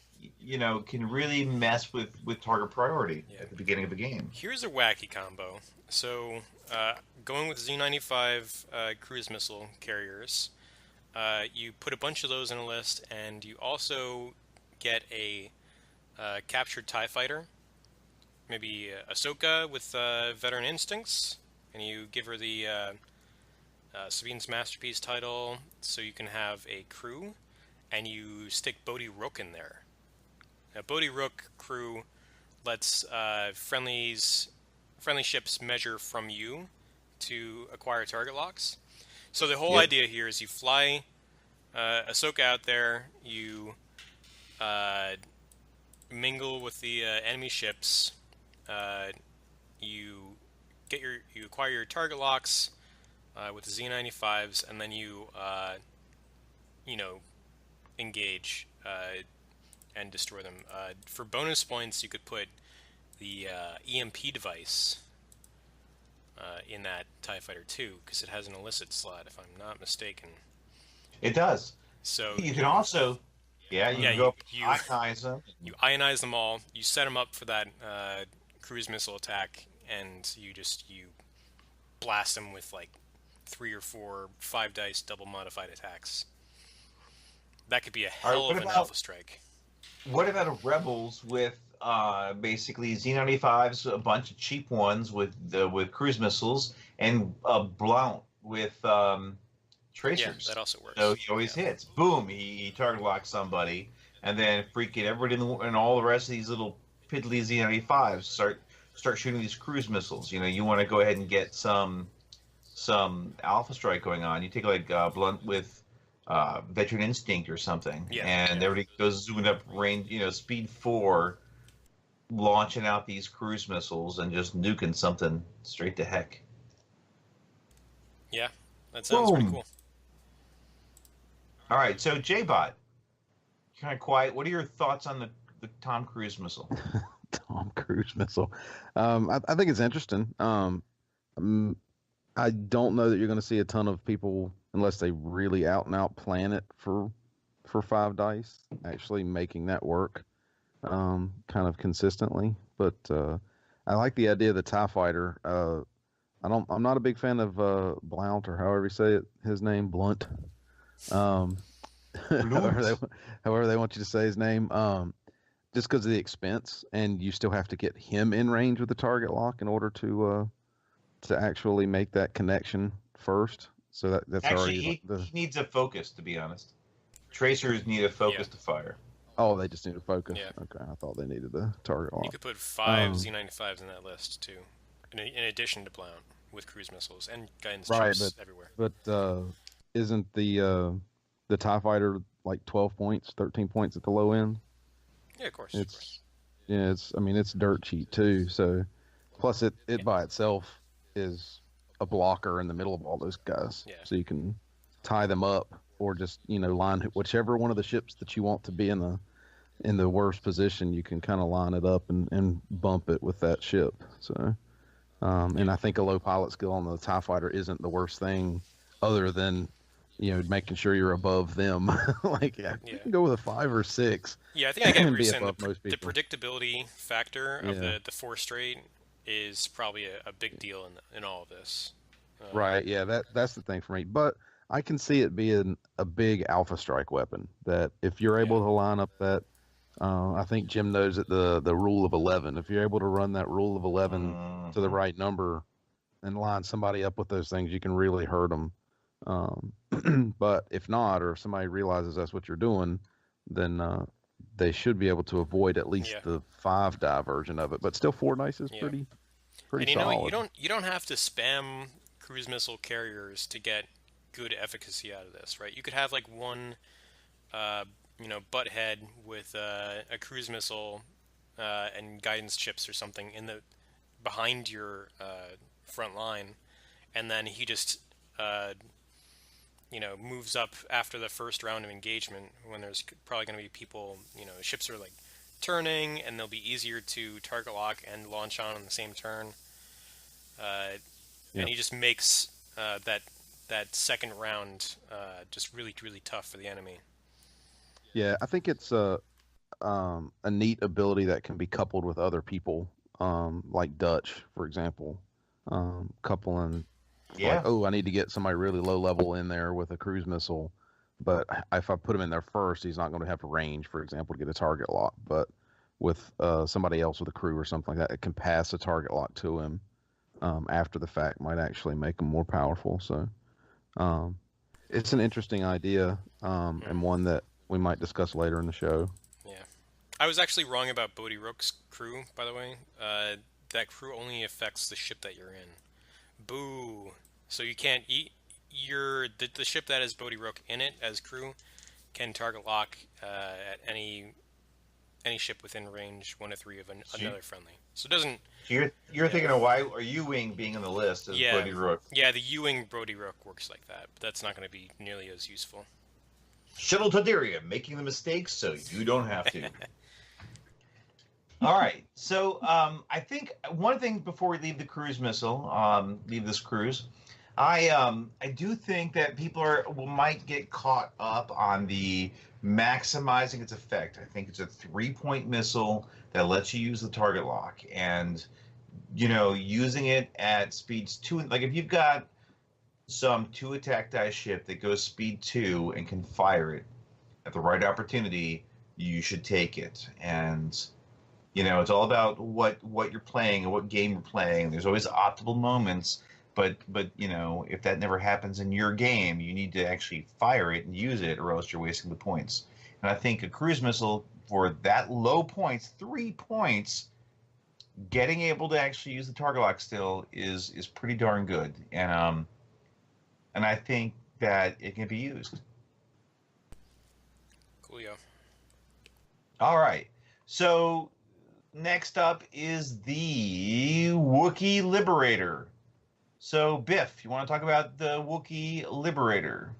can really mess with target priority at the beginning of a game. Here's a wacky combo. So, going with Z95 cruise missile carriers, you put a bunch of those in a list, and you also get a captured TIE fighter, maybe Ahsoka with Veteran Instincts, and you give her the Sabine's Masterpiece title, so you can have a crew, and you stick Bodhi Rook in there. Now, Bodhi Rook crew lets friendly ships measure from you to acquire target locks. So the whole idea here is you fly Ahsoka out there, you mingle with the enemy ships, you acquire your target locks with the Z95s, and then you engage and destroy them. For bonus points, you could put the EMP device in that TIE Fighter too, because it has an illicit slot, if I'm not mistaken. It does. So you can also, you ionize them. You ionize them all. You set them up for that cruise missile attack, and you blast them with like 3 or 4 5 dice double modified attacks. That could be a hell of an alpha strike. What about Rebels with basically Z95s, a bunch of cheap ones with cruise missiles, and Blount with tracers. Yeah, that also works. So he always hits. Boom, he target locks somebody, and then freaking everybody and all the rest of these little piddly Z95s start shooting these cruise missiles. You want to go ahead and get some alpha strike going on. You take like Blunt with Veteran Instinct or something, and everybody goes zooming up range, speed 4, launching out these cruise missiles and just nuking something straight to heck. Yeah, that sounds pretty cool. All right, so J-Bot, kind of quiet. What are your thoughts on the Tom Cruise missile? Tom Cruise missile. I think it's interesting. I don't know that you're going to see a ton of people, unless they really out and out plan it for 5 dice, actually making that work kind of consistently. But I like the idea of the TIE fighter. I'm not a big fan of Blount, or however you say it, his name, Blunt. However they want you to say his name. Just because of the expense, and you still have to get him in range with the target lock in order to actually make that connection first. So that's actually already he needs a focus, to be honest. Tracers need a focus to fire. Oh, they just need a focus. Yeah. Okay, I thought they needed a target lock. You could put 5 Z95s in that list too, in addition to Blount, with cruise missiles and guidance chips everywhere. But isn't the TIE fighter like 12 points, 13 points at the low end? Yeah, of course. Yeah, it's dirt cheap too. So, plus it by itself is a blocker in the middle of all those guys. Yeah. So you can tie them up, or just line whichever one of the ships that you want to be in the worst position. You can kind of line it up and bump it with that ship. So, and I think a low pilot skill on the TIE fighter isn't the worst thing, other than making sure you're above them. You can go with a 5 or 6. Yeah, I think I get what you're saying. The predictability factor of the 4 straight is probably a big deal in all of this. Right, yeah, that's the thing for me. But I can see it being a big alpha strike weapon, that if you're able to line up that, I think Jim knows it, the rule of 11. If you're able to run that rule of 11 to the right number and line somebody up with those things, you can really hurt them. But if not, or if somebody realizes that's what you're doing, then they should be able to avoid at least the 5 die version of it. But still, 4 dice is pretty and solid. You don't have to spam cruise missile carriers to get good efficacy out of this, right? You could have like one butthead with a cruise missile and guidance chips or something behind your front line, and then he just moves up after the first round of engagement, when there's probably going to be people, ships are like turning, and they'll be easier to target lock and launch on the same turn. And he just makes that second round just really, really tough for the enemy. Yeah, I think it's a neat ability that can be coupled with other people, like Dutch, for example, coupling. Yeah. Like, I need to get somebody really low level in there with a cruise missile, but if I put him in there first, he's not going to have range, for example, to get a target lock. But with somebody else with a crew or something like that, it can pass a target lock to him after the fact, might actually make him more powerful. So it's an interesting idea, and one that we might discuss later in the show. Yeah. I was actually wrong about Bodhi Rook's crew, by the way. That crew only affects the ship that you're in. Boo. So you can't eat the ship that has Bodhi Rook in it as crew can target lock at any ship within range 1 to 3 of another friendly. So it doesn't. You're thinking of why are U-wing being on the list as Bodhi Rook? Yeah, the U-wing Bodhi Rook works like that, but that's not going to be nearly as useful. Shuttle Tydirium, making the mistakes so you don't have to. All right, so I think one thing before we leave the cruise missile, leave this cruise, I do think that people might get caught up on the maximizing its effect. I think it's a 3-point missile that lets you use the target lock, and using it at speeds 2. Like if you've got some 2 attack die ship that goes speed 2 and can fire it at the right opportunity, you should take it. And it's all about what you're playing and what game you're playing. There's always optimal moments But you know, if that never happens in your game, you need to actually fire it and use it, or else you're wasting the points. And I think a cruise missile for that low points, 3 points, getting able to actually use the target lock still is pretty darn good. And I think that it can be used. Coolio. All right. So next up is the Wookiee Liberator. So Biff, you want to talk about the Wookiee Liberator?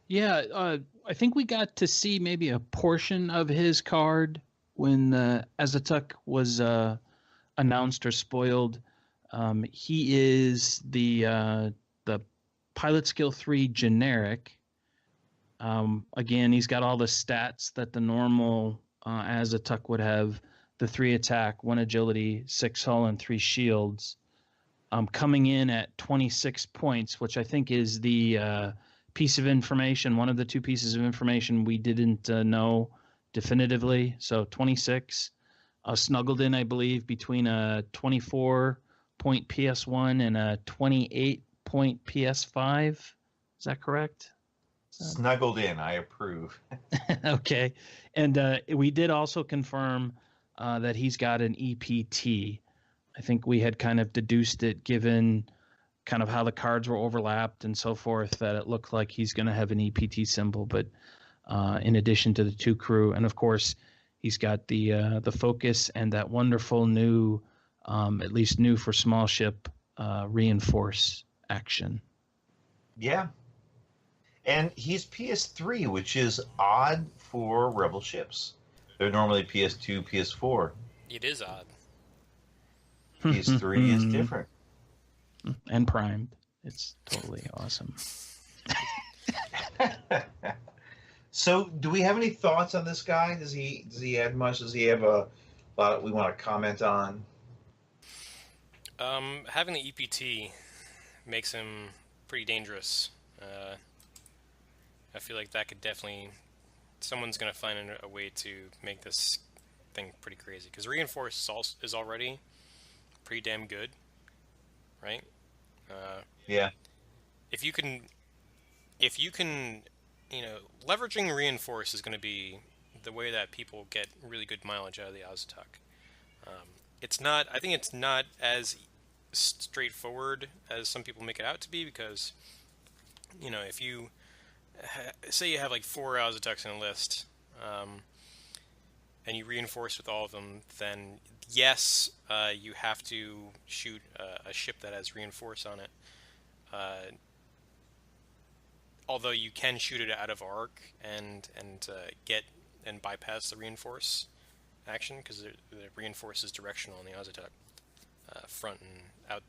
Yeah, I think we got to see maybe a portion of his card when HotAC was announced or spoiled. He is the Pilot Skill 3 generic. Again, he's got all the stats that the normal HotAC would have: the 3 attack, 1 agility, 6 hull, and 3 shields. Coming in at 26 points, which I think is the piece of information, one of the 2 pieces of information we didn't know definitively. So 26, snuggled in, I believe, between a 24-point PS1 and a 28-point PS5. Is that correct? Snuggled in, I approve. Okay. And we did also confirm that he's got an EPT. I think we had kind of deduced it, given kind of how the cards were overlapped and so forth, that it looked like he's going to have an EPT symbol. But in addition to the 2 crew, and of course, he's got the focus and that wonderful new, at least new for small ship, reinforce action. Yeah. And he's PS3, which is odd for Rebel ships. They're normally PS2, PS4. It is odd. PS3 is different. And primed. It's totally awesome. So, do we have any thoughts on this guy? Does he add much? Does he have a lot we want to comment on? Having the EPT makes him pretty dangerous. I feel like that could definitely... Someone's going to find a way to make this thing pretty crazy. Because Reinforce is already pretty damn good, right? Yeah. If you can, you know, leveraging Reinforce is going to be the way that people get really good mileage out of the HotAC. I think it's not as straightforward as some people make it out to be, because, you know, if you say you have like 4 HotACs in a list, and you reinforce with all of them, then yes, you have to shoot a ship that has reinforce on it. Although you can shoot it out of arc and get and bypass the reinforce action, because the reinforce is directional on the HotAC, front and out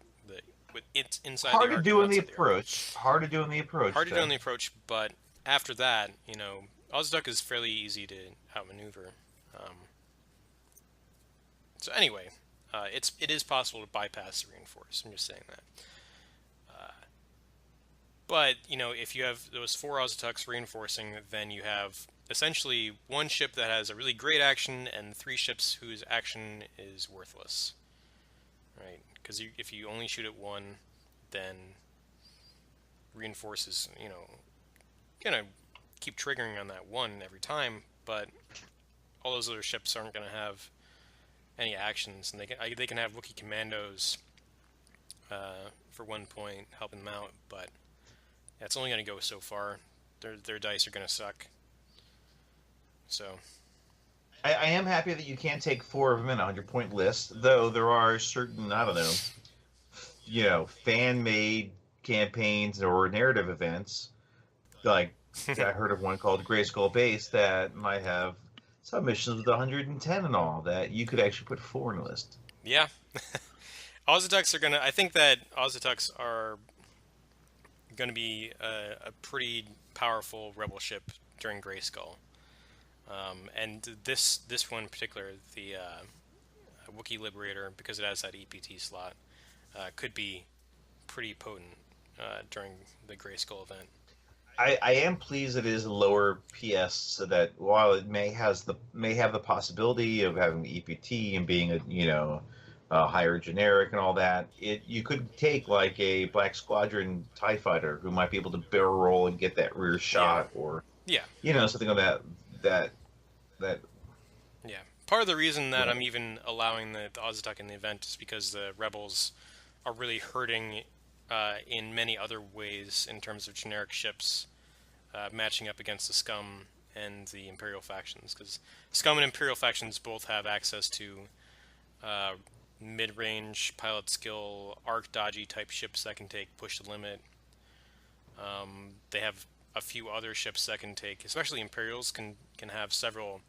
it's inside. Hard the to arc do in the outside approach. Hard to do in the approach. Hard to do in the approach, but after that, you know, HotAC is fairly easy to outmaneuver. So anyway, it is possible to bypass the reinforce. I'm just saying that. But, you know, if you have those 4 HotACs reinforcing, then you have essentially 1 ship that has a really great action and 3 ships whose action is worthless. Right? Because if you only shoot at 1, then reinforces, you know, gonna keep triggering on that 1 every time, but all those other ships aren't gonna have any actions, and they can have Wookiee commandos for 1 point helping them out, but it's only gonna go so far. Their dice are gonna suck. So I am happy that you can't take 4 of them in a 100-point list, though there are certain, I don't know, you know, fan-made campaigns or narrative events, like I heard of one called Grayskull Base that might have some missions with 110 and all, that you could actually put 4 in the list. Yeah. HotACs are gonna... I think that HotACs are gonna be a pretty powerful rebel ship during Grayskull. And this one in particular, the Wookiee Liberator, because it has that EPT slot, could be pretty potent during the Grayskull event. I am pleased it is a lower PS, so that while it may have the possibility of having the EPT and being a higher generic and all that. You could take like a Black Squadron TIE fighter who might be able to barrel roll and get that rear shot, or something of that. Yeah, part of the reason that I'm even allowing the HotAC in the event is because the Rebels are really hurting in many other ways in terms of generic ships matching up against the Scum and the Imperial factions, because Scum and Imperial factions both have access to mid-range pilot skill, arc dodgy type ships that can take push the limit. They have a few other ships that can take, especially Imperials can have several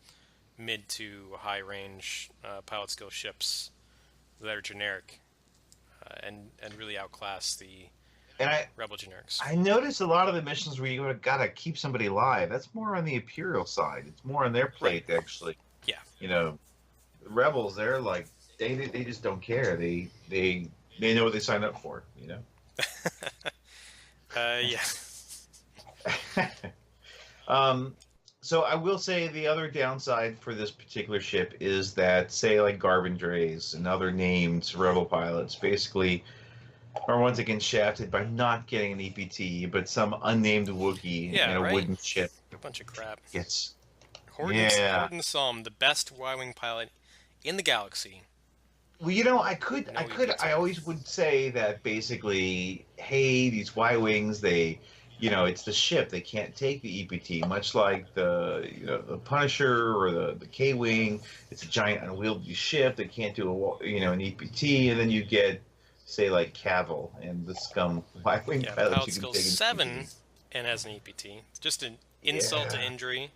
mid to high range pilot skill ships that are generic and really outclass the Rebel generics. I noticed a lot of the missions where you gotta keep somebody alive. That's more on the Imperial side. It's more on their plate, actually. Yeah. The Rebels, they're like they just don't care. They know what they signed up for. Yeah. So I will say the other downside for this particular ship is that, say, like Garbandreys and other named Rebel pilots basically are once again shafted by not getting an EPT, but some unnamed Wookiee in a wooden ship. A bunch of crap. Yes. Horden Salm, the best Y-wing pilot in the galaxy. Well, I always would say that basically, hey, these Y-wings, it's the ship. They can't take the EPT, much like the Punisher or the K-wing. It's a giant unwieldy ship. They can't do an EPT, and then you get, say, like Cavill and the Scum Y-wing pilot. Pilot skill 7 and has an EPT. It's just an insult to injury.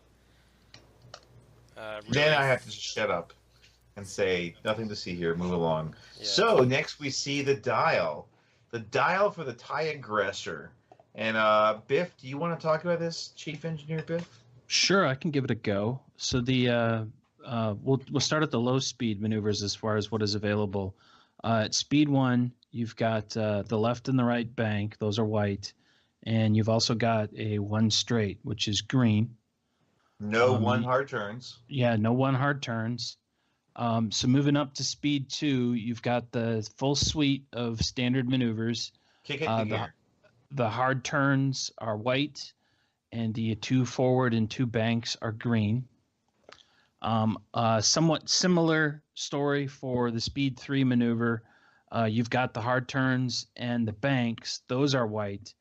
Really. Then I have to shut up and say nothing to see here. Move along. Yeah. So next we see the dial for the TIE Aggressor. And Biff, do you want to talk about this, Chief Engineer Biff? Sure, I can give it a go. So we'll start at the low speed maneuvers as far as what is available. At speed 1, you've got the left and the right bank; those are white, and you've also got a 1 straight, which is green. No 1 hard turns. Yeah, no 1 hard turns. So moving up to speed 2, you've got the full suite of standard maneuvers. Kick it in gear. The hard turns are white, and the 2 forward and 2 banks are green. Somewhat similar story for the speed 3 maneuver. You've got the hard turns and the banks; those are white.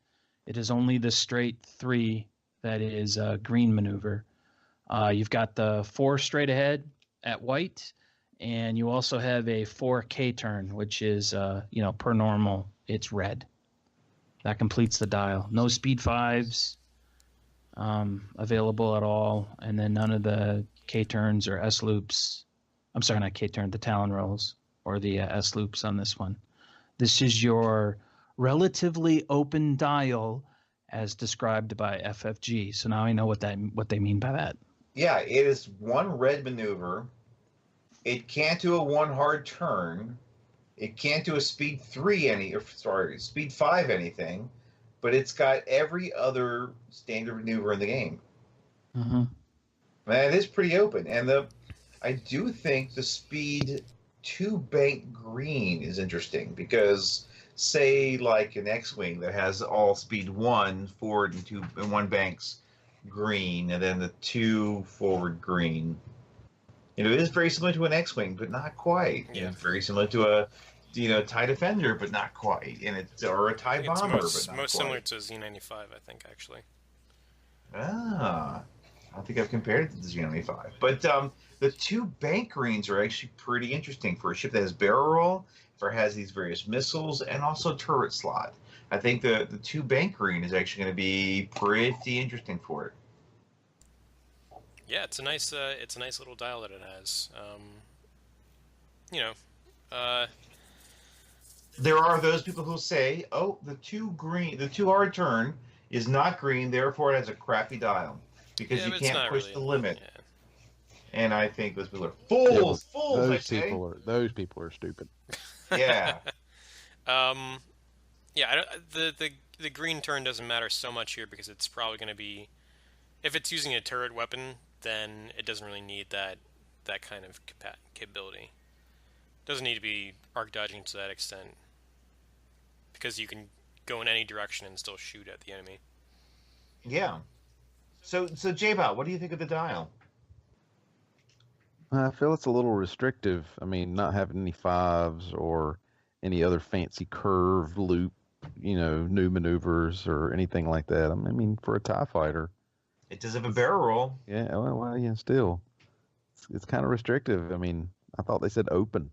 It is only the straight 3 that is a green maneuver. You've got the 4 straight ahead at white, and you also have a 4K turn, which is per normal, it's red. That completes the dial. No speed 5s available at all, and then none of the K turns or S loops. I'm sorry, not K turn, the Talon rolls or the S loops on this one. This is your relatively open dial as described by FFG. So now I know what they mean by that. Yeah, it is 1 red maneuver. It can't do a 1 hard turn. It can't do a speed 5 anything, but it's got every other standard maneuver in the game. Mm-hmm. Man, it is pretty open, and I do think the speed 2 bank green is interesting because, say, like an X-wing that has all speed 1 forward and 1 banks green, and then the 2 forward green. It is very similar to an X-wing, but not quite. Yeah. It's very similar to a TIE Defender, but not quite. Or a TIE Bomber, but not quite. Most similar to Z95, I think, actually. I don't think I've compared it to the Z95. But the 2 bank greens are actually pretty interesting for a ship that has barrel roll, or has these various missiles, and also turret slot. I think the 2 bank green is actually going to be pretty interesting for it. Yeah, it's a nice little dial that it has. There are those people who say, "Oh, the 2 hard turn is not green, therefore it has a crappy dial because you can't push the limit." Yeah. And I think those people are fools. Fools. Those people are stupid. Yeah. The green turn doesn't matter so much here because it's probably going to be, if it's using a turret weapon, then it doesn't really need that kind of capability. It doesn't need to be arc dodging to that extent, because you can go in any direction and still shoot at the enemy. Yeah. So J-Bot, what do you think of the dial? I feel it's a little restrictive. I mean, not having any fives or any other fancy curve, loop, new maneuvers or anything like that. I mean, for a TIE fighter. It does have a barrel roll. Yeah, well, yeah, still. It's kind of restrictive. I mean, I thought they said open.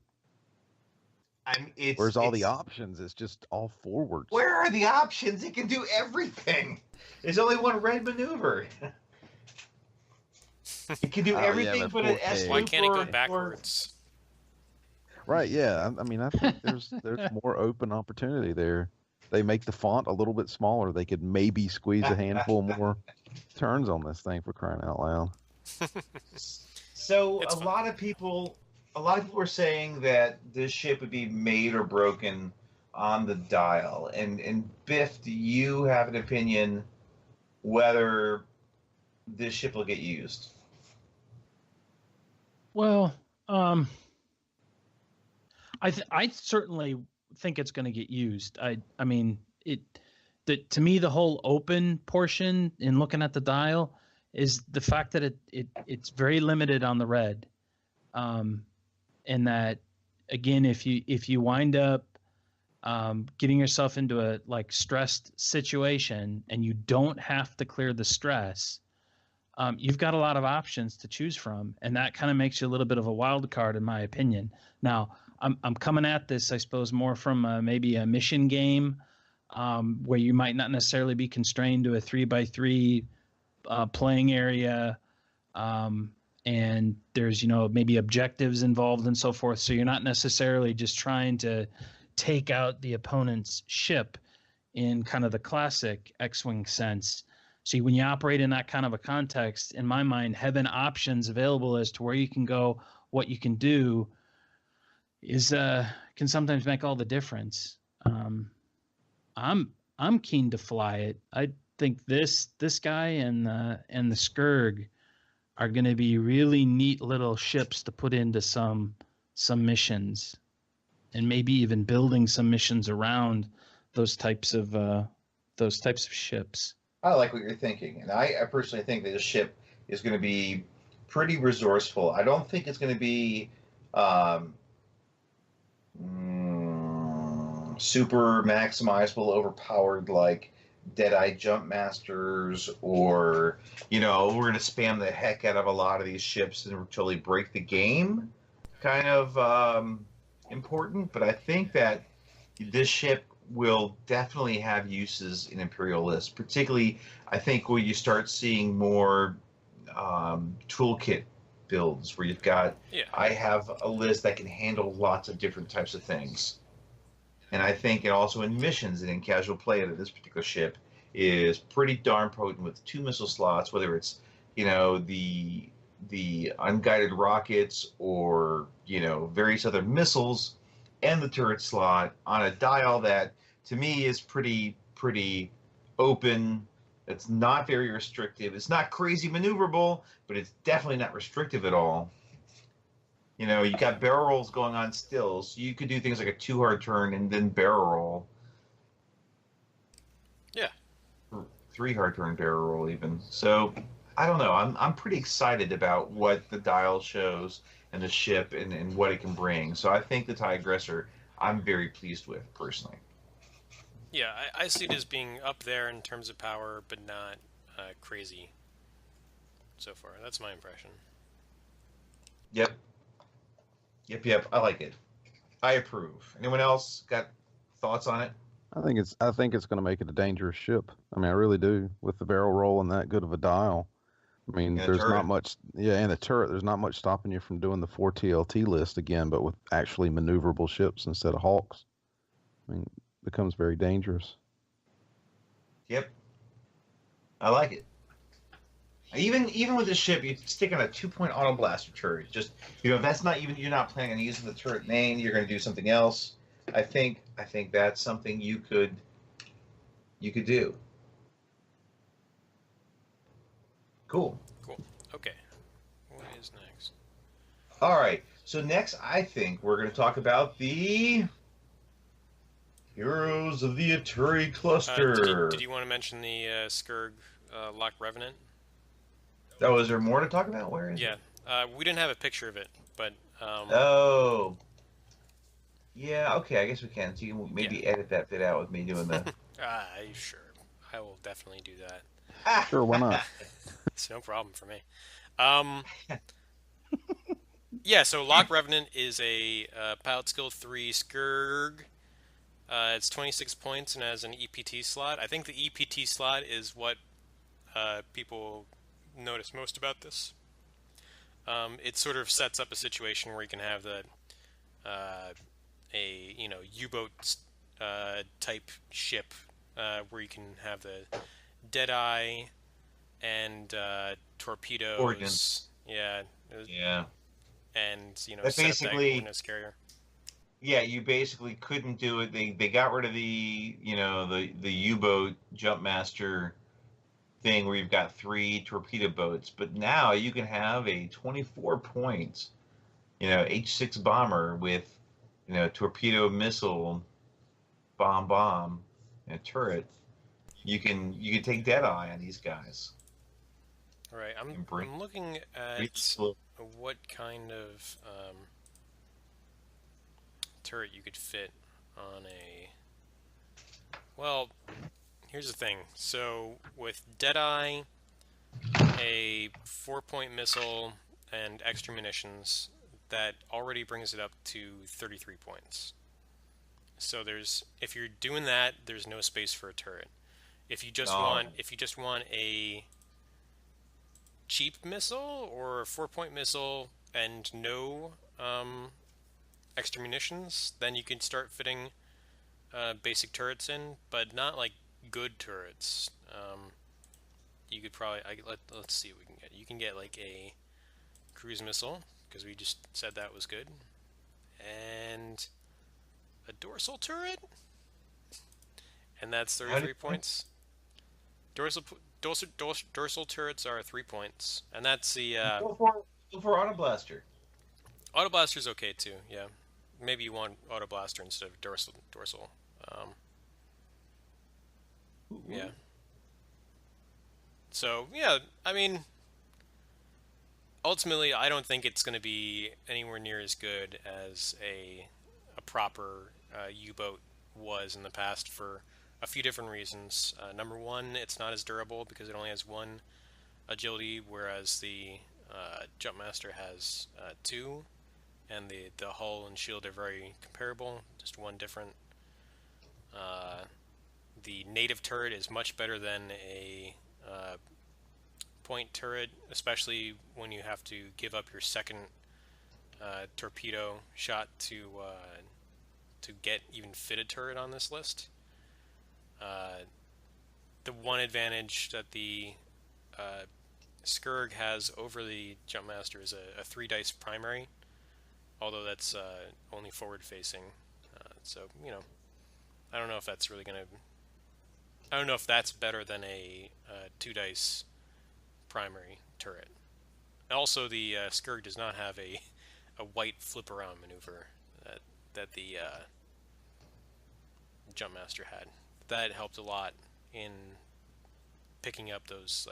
Where's all the options? It's just all forwards. Where are the options? It can do everything. There's only one red maneuver. It can do everything but an S. Why can't it go backwards? Right, yeah. I mean, I think there's more open opportunity there. They make the font a little bit smaller. They could maybe squeeze a handful more turns on this thing, for crying out loud. So a lot of people are saying that this ship would be made or broken on the dial. And Biff, do you have an opinion whether this ship will get used? Well, I certainly think it's going to get used. I mean, to me, the whole open portion in looking at the dial is the fact that it's very limited on the red, and that again, if you wind up getting yourself into a stressed situation and you don't have to clear the stress, you've got a lot of options to choose from, and that kind of makes you a little bit of a wild card, in my opinion. Now, I'm coming at this, I suppose, more from maybe a mission game, where you might not necessarily be constrained to a 3x3 playing area, and there's maybe objectives involved and so forth. So you're not necessarily just trying to take out the opponent's ship in kind of the classic X-Wing sense. See, when you operate in that kind of a context, in my mind, having options available as to where you can go, what you can do, is can sometimes make all the difference. I'm keen to fly it. I think this guy and the Skurg are going to be really neat little ships to put into some missions, and maybe even building some missions around those types of ships. I like what you're thinking, and I personally think that this ship is going to be pretty resourceful. I don't think it's going to be super maximizable, overpowered like Deadeye Jump Masters, or we're going to spam the heck out of a lot of these ships and totally break the game. Kind of important, but I think that this ship will definitely have uses in Imperial lists. Particularly, I think where you start seeing more toolkit builds, where you've got, I have a list that can handle lots of different types of things. And I think it also in missions and in casual play that this particular ship is pretty darn potent with 2 missile slots, whether it's, the unguided rockets or, various other missiles, and the turret slot on a dial that, to me, is pretty open. It's not very restrictive. It's not crazy maneuverable, but it's definitely not restrictive at all. You got barrel rolls going on still, so you could do things like a 2 hard turn and then barrel roll. Yeah. 3 hard turn barrel roll even. So, I don't know. I'm pretty excited about what the dial shows and the ship and what it can bring. So I think the TIE Aggressor, I'm very pleased with, personally. Yeah, I see it as being up there in terms of power, but not crazy so far. That's my impression. Yep. I like it. I approve. Anyone else got thoughts on it? I think it's going to make it a dangerous ship. I mean, I really do, with the barrel roll and that good of a dial. I mean, there's not much, and the turret, there's not much stopping you from doing the 4 TLT list again, but with actually maneuverable ships instead of Hawks. I mean, it becomes very dangerous. Yep. I like it. Even with this ship, you stick on a 2-point auto blaster turret. Just, that's not even, you're not planning on using the turret main, you're going to do something else. I think that's something you could do. Cool. Okay. What is next? All right. So next, I think we're going to talk about the Heroes of the Aturi Cluster. Did you want to mention the Skurg Lock Revenant? Oh, is there more to talk about? Where is it? We didn't have a picture of it, but... Oh. Yeah, okay, I guess we can. So you can maybe edit that bit out with me doing the... Sure. I will definitely do that. Sure, why not? It's no problem for me. Yeah, so Lock Revenant is a Pilot Skill 3 Skurg. It's 26 points and has an EPT slot. I think the EPT slot is what people notice most about this. It sort of sets up a situation where you can have U-boat type ship where you can have the Deadeye and torpedoes. Ordnance. Yeah. And set up that ordnance carrier. Yeah, you basically couldn't do it. They got rid of the U-boat Jumpmaster thing where you've got 3 torpedo boats, but now you can have a 24 points, H6 bomber with, torpedo, missile, bomb, and turret. You can take Deadeye on these guys. All right, I'm looking at what kind of turret you could fit on a... Well, here's the thing. So with Deadeye, a 4-point missile, and extra munitions, that already brings it up to 33 points. So if you're doing that, there's no space for a turret. If you just want a cheap missile or a 4-point missile and no extra munitions, then you can start fitting basic turrets in, but not like good turrets. You could probably let's see what we can get. You can get like a cruise missile, because we just said that was good, and a dorsal turret, and that's 33 points. Dorsal turrets are 3 points, and that's the Go for Auto Blaster. Auto Blaster's okay too. Yeah, maybe you want Auto Blaster instead of dorsal. Yeah. So yeah, I mean, ultimately, I don't think it's going to be anywhere near as good as a proper U-boat was in the past for a few different reasons. Number one, it's not as durable because it only has 1 agility, whereas the Jumpmaster has 2, and the hull and shield are very comparable, just 1 different. The native turret is much better than a point turret, especially when you have to give up your second torpedo shot to get even fit a turret on this list. The one advantage that the Skurg has over the Jumpmaster is a 3-dice primary, although that's only forward-facing. So, I don't know if that's really going to... I don't know if that's better than a 2-dice primary turret. Also, the Skurg does not have a white flip-around maneuver that the Jumpmaster had. That helped a lot in picking up those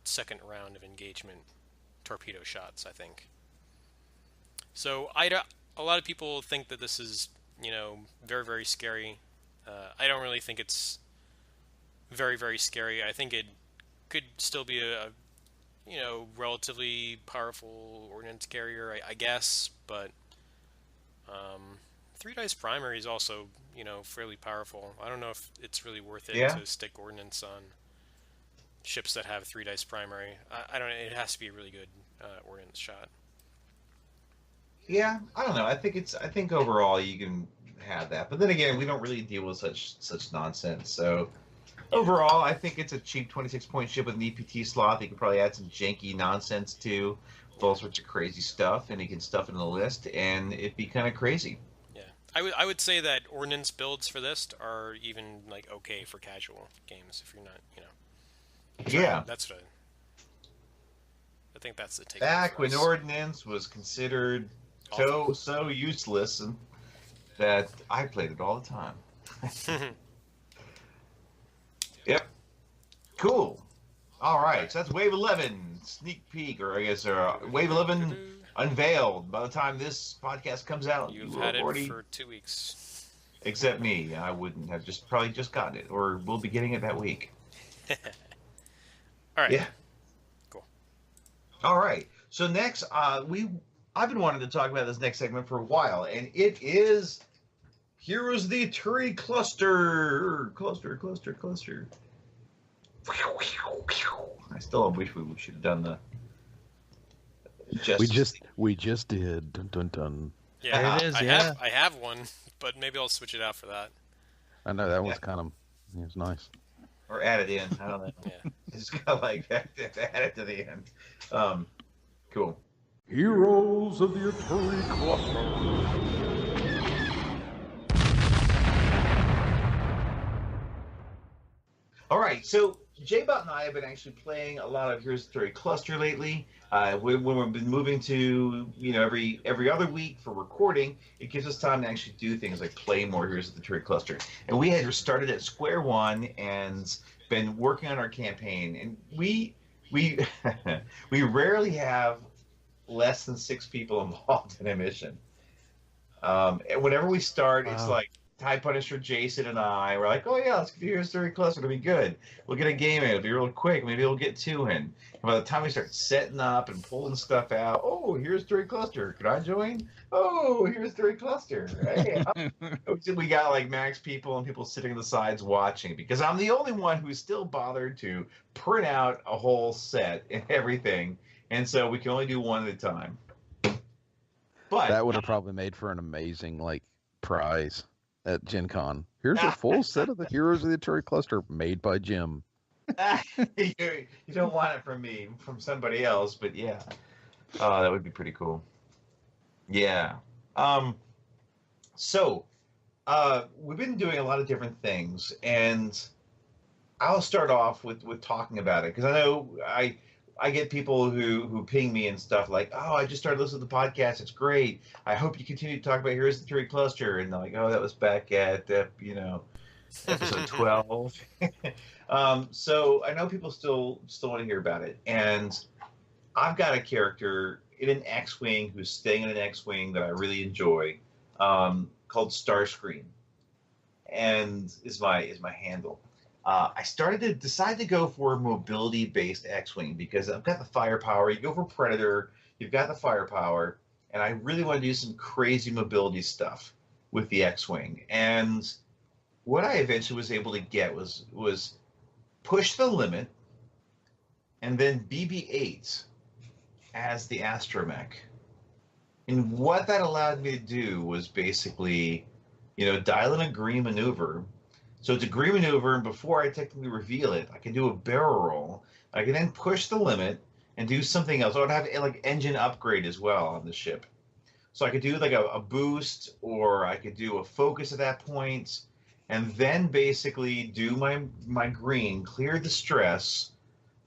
second round of engagement torpedo shots, I think. So a lot of people think that this is very, very scary. I don't really think it's very, very scary. I think it could still be a relatively powerful ordnance carrier, I guess, but 3-dice primary is also fairly powerful. I don't know if it's really worth it to stick ordnance on ships that have 3-dice primary. I don't know. It has to be a really good ordnance shot. Yeah, I don't know. I think overall you can have that, but then again, we don't really deal with such nonsense. So overall, I think it's a cheap 26-point ship with an EPT slot. They can probably add some janky nonsense to, with all sorts of crazy stuff, and you can stuff it in the list, and it'd be kind of crazy. Yeah, I would say that ordnance builds for this are even okay for casual games if you're not Yeah, that's I think that's the take. Back when Ordnance was considered so useless, and that I played it all the time. Yep. Cool. All right. So that's Wave 11 sneak peek, or I guess Wave 11 unveiled. By the time this podcast comes out, You've had it for 2 weeks. Except me, I wouldn't have probably just gotten it, or we'll be getting it that week. All right. Yeah. Cool. All right. So next, I've been wanting to talk about this next segment for a while, and it is Heroes of the Aturi Cluster. Cluster. I still wish we should have done the. We just did. Dun dun dun. Yeah, there it is. I have one, but maybe I'll switch it out for that. I know that one's kind of. It was nice. Or add it in. I don't know. Yeah. It's kind of like add it to the end. Cool. Heroes of the Aturi Cluster. All right, so J-Bot and I have been actually playing a lot of Heroes of the Aturi Cluster lately. When we've been moving to, every other week for recording, it gives us time to actually do things like play more Heroes of the Aturi Cluster. And we had started at square one and been working on our campaign. And we we rarely have less than 6 people involved in a mission. And whenever we start, it's like Tide Punisher, Jason, and I. We're like, oh yeah, let's get Heroes of the Aturi Cluster. It'll be good. We'll get a game in. It'll be real quick. Maybe we'll get 2 in. And by the time we start setting up and pulling stuff out, oh, here's the Aturi Cluster. Could I join? Oh, here's the Aturi Cluster. Hey, we got like max people and people sitting on the sides watching, because I'm the only one who's still bothered to print out a whole set and everything, and so we can only do one at a time. But that would have probably made for an amazing prize at Gen Con. Here's a full set of the Heroes of the Aturi Cluster made by Jim. You don't want it from me, from somebody else, but yeah. That would be pretty cool. Yeah. So, we've been doing a lot of different things, and I'll start off with talking about it, because I know I get people who ping me and stuff like, oh, I just started listening to the podcast. It's great. I hope you continue to talk about Heroes of the Aturi Cluster. And they're like, oh, that was back at, episode 12. So I know people still want to hear about it. And I've got a character in an X-Wing who's staying in an X-Wing that I really enjoy, called Starscream. And is my handle. I decided to go for a mobility-based X-Wing because I've got the firepower. You go for Predator, you've got the firepower, and I really want to do some crazy mobility stuff with the X-Wing. And what I eventually was able to get was push the limit, and then BB-8 as the astromech. And what that allowed me to do was basically, dial in a green maneuver. So it's a green maneuver, and before I technically reveal it, I can do a barrel roll. I can then push the limit and do something else. I would have engine upgrade as well on the ship. So I could do a boost, or I could do a focus at that point, and then basically do my green, clear the stress,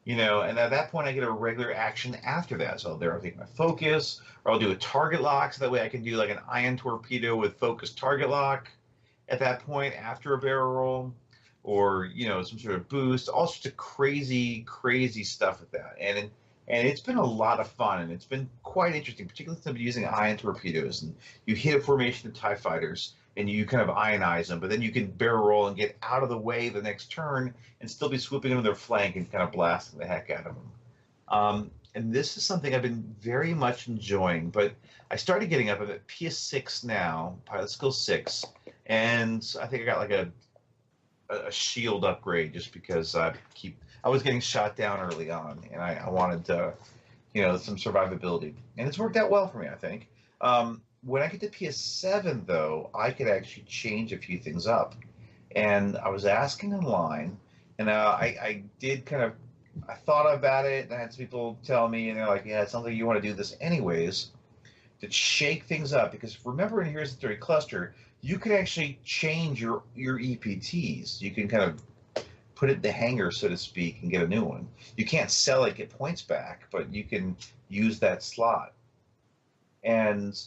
and at that point I get a regular action after that. So I'll take my focus, or I'll do a target lock, so that way I can do an ion torpedo with focus target lock at that point after a barrel roll, or some sort of boost, all sorts of crazy stuff with that. And it's been a lot of fun, and it's been quite interesting, particularly since I've been using ion torpedoes, and you hit a formation of TIE fighters and you kind of ionize them, but then you can barrel roll and get out of the way the next turn and still be swooping into their flank and kind of blasting the heck out of them. And this is something I've been very much enjoying, but I started getting up at PS6 now, Pilot Skill 6, and I think I got a shield upgrade just because I was getting shot down early on, and I wanted some survivability, and it's worked out well for me, I think. When I get to PS7 though, I could actually change a few things up, and I was asking online, and I did I thought about it, and I had some people tell me, and they're like, yeah, it sounds like you want to do this anyways, to shake things up, because remember in Heroes of the Aturi Cluster, you can actually change your EPTs. You can kind of put it in the hangar, so to speak, and get a new one. You can't sell it, get points back, but you can use that slot. And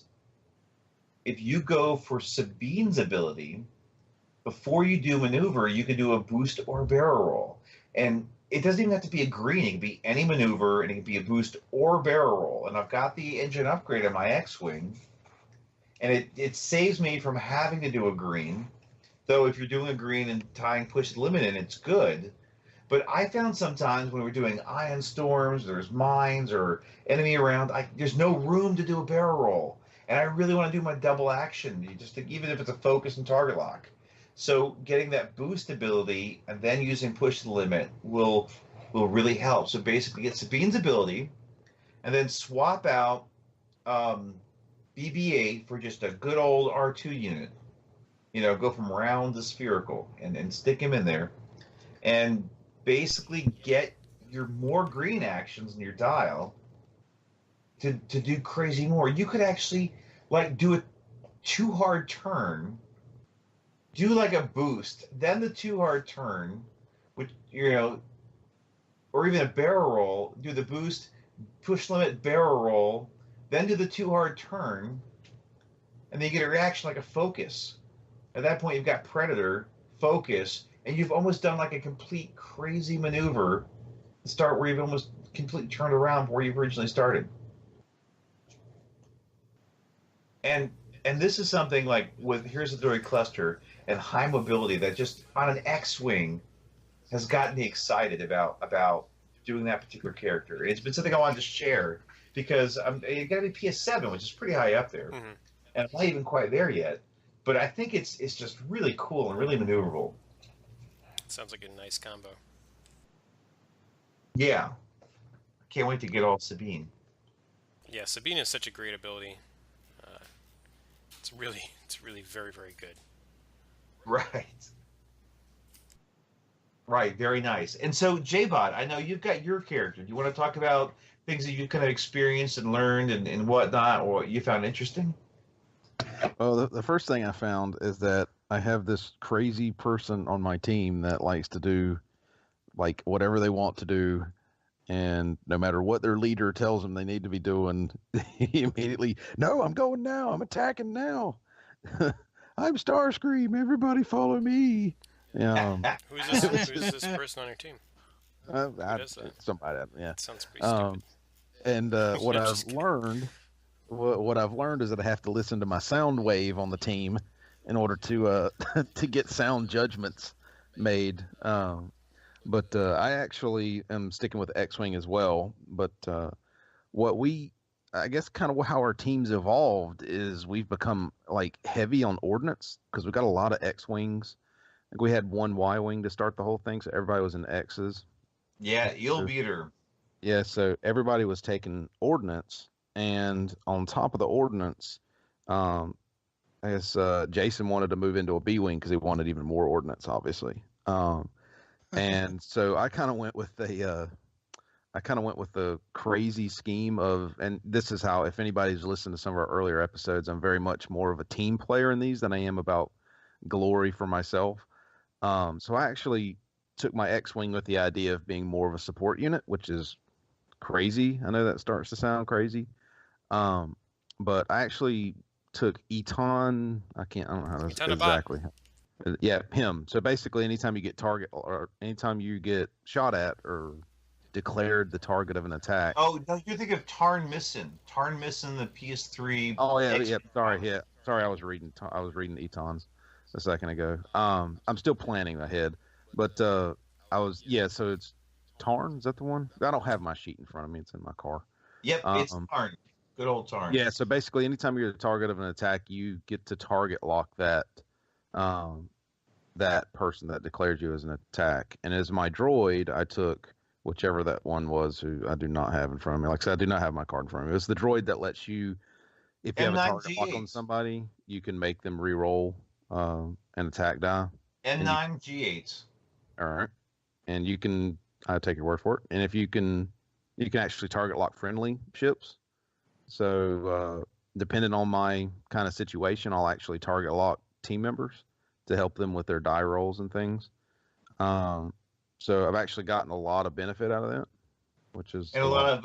if you go for Sabine's ability, before you do maneuver, you can do a boost or a barrel roll. And it doesn't even have to be a green. It can be any maneuver, and it can be a boost or barrel roll. And I've got the engine upgrade on my X-Wing, and it saves me from having to do a green. Though if you're doing a green and tying push the limit in, it's good. But I found sometimes when we're doing ion storms, there's mines or enemy around, there's no room to do a barrel roll. And I really want to do my double action, even if it's a focus and target lock. So getting that boost ability and then using push the limit will really help. So basically get Sabine's ability and then swap out BB-8 for just a good old R2 unit. Go from round to spherical and stick him in there. And basically get your more green actions in your dial to do crazy more. You could actually do a too hard turn, do like a boost, then the too hard turn, which or even a barrel roll, do the boost, push limit, barrel roll, then do the too hard turn, and then you get a reaction like a focus. At that point, you've got Predator, focus, and you've almost done like a complete crazy maneuver to start where you've almost completely turned around from where you've originally started. And this is something like with Here's the Droid Cluster and high mobility that just on an X-Wing has gotten me excited about doing that particular character. It's been something I wanted to share because it got to be PS7, which is pretty high up there, and I'm not even quite there yet. But I think it's just really cool and really maneuverable. Sounds like a nice combo. Yeah. Can't wait to get all Sabine. Yeah, Sabine is such a great ability. It's really very, very good. Right. Right, very nice. And so, J-Bot, I know you've got your character. Do you want to talk about things that you kind of experienced and learned and whatnot, or what you found interesting? Well, the first thing I found is that I have this crazy person on my team that likes to do like whatever they want to do, and no matter what their leader tells them they need to be doing, he immediately, no, I'm going now. I'm attacking now. I'm Starscream. Everybody follow me. Who's this person on your team? Somebody, yeah. That sounds pretty stupid. And what I've learned is that I have to listen to my sound wave on the team in order to to get sound judgments made. But I actually am sticking with X-Wing as well. But I guess kind of how our team's evolved is we've become like heavy on ordnance because we've got a lot of X-Wings. Like we had one Y-Wing to start the whole thing, so everybody was in X's. Yeah, Eel Beater. Yeah, so everybody was taking ordnance. And on top of the ordnance, I guess Jason wanted to move into a B-Wing because he wanted even more ordnance, obviously. And so I kind of went with the crazy scheme of, and this is how, if anybody's listened to some of our earlier episodes, I'm very much more of a team player in these than I am about glory for myself. So I actually took my X-Wing with the idea of being more of a support unit, which is crazy. I know that starts to sound crazy. But I actually took Eton. I don't know how to exactly. Yeah, him. So basically, anytime you get target or anytime you get shot at or declared the target of an attack. Oh, no, you're thinking of Tarn Missin, the PS3. Oh yeah. Sorry, I was reading Eton's a second ago. I'm still planning ahead, but so it's Tarn. Is that the one? I don't have my sheet in front of me. It's in my car. Yep, it's Tarn. Good old Tarn. Yeah, so basically anytime you're the target of an attack, you get to target lock that that person that declared you as an attack. And as my droid, I took whichever that one was who I do not have in front of me. Like I said, I do not have my card in front of me. It's the droid that lets you, if you have a target lock on somebody, you can make them re-roll an attack die. N9 G8s. All right. And you can, I take your word for it. And if you can actually target lock friendly ships. So depending on my kind of situation, I'll actually target lock team members to help them with their die rolls and things. So I've actually gotten a lot of benefit out of that, which is and a lot of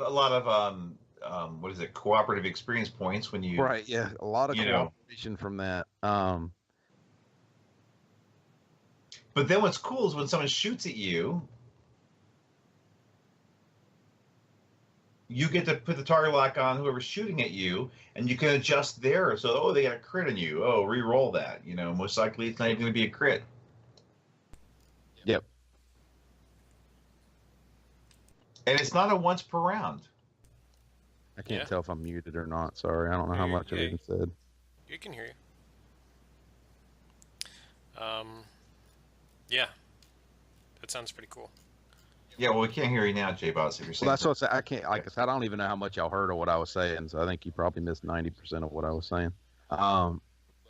what is it, cooperative experience points when you right, yeah, a lot of cooperation from that. But then what's cool is when someone shoots at you, you get to put the target lock on whoever's shooting at you, and you can adjust there. So, they got a crit on you. Oh, re-roll that. Most likely it's not even going to be a crit. Yep. And it's not a once per round. I can't tell if I'm muted or not. Sorry, I don't know how much I've even said. You can hear you. Yeah. That sounds pretty cool. Yeah, well, we can't hear you now, J-Boss, if you're saying Well, that's what I say. I can't, like I said, I don't even know how much y'all heard of what I was saying, so I think you probably missed 90% of what I was saying.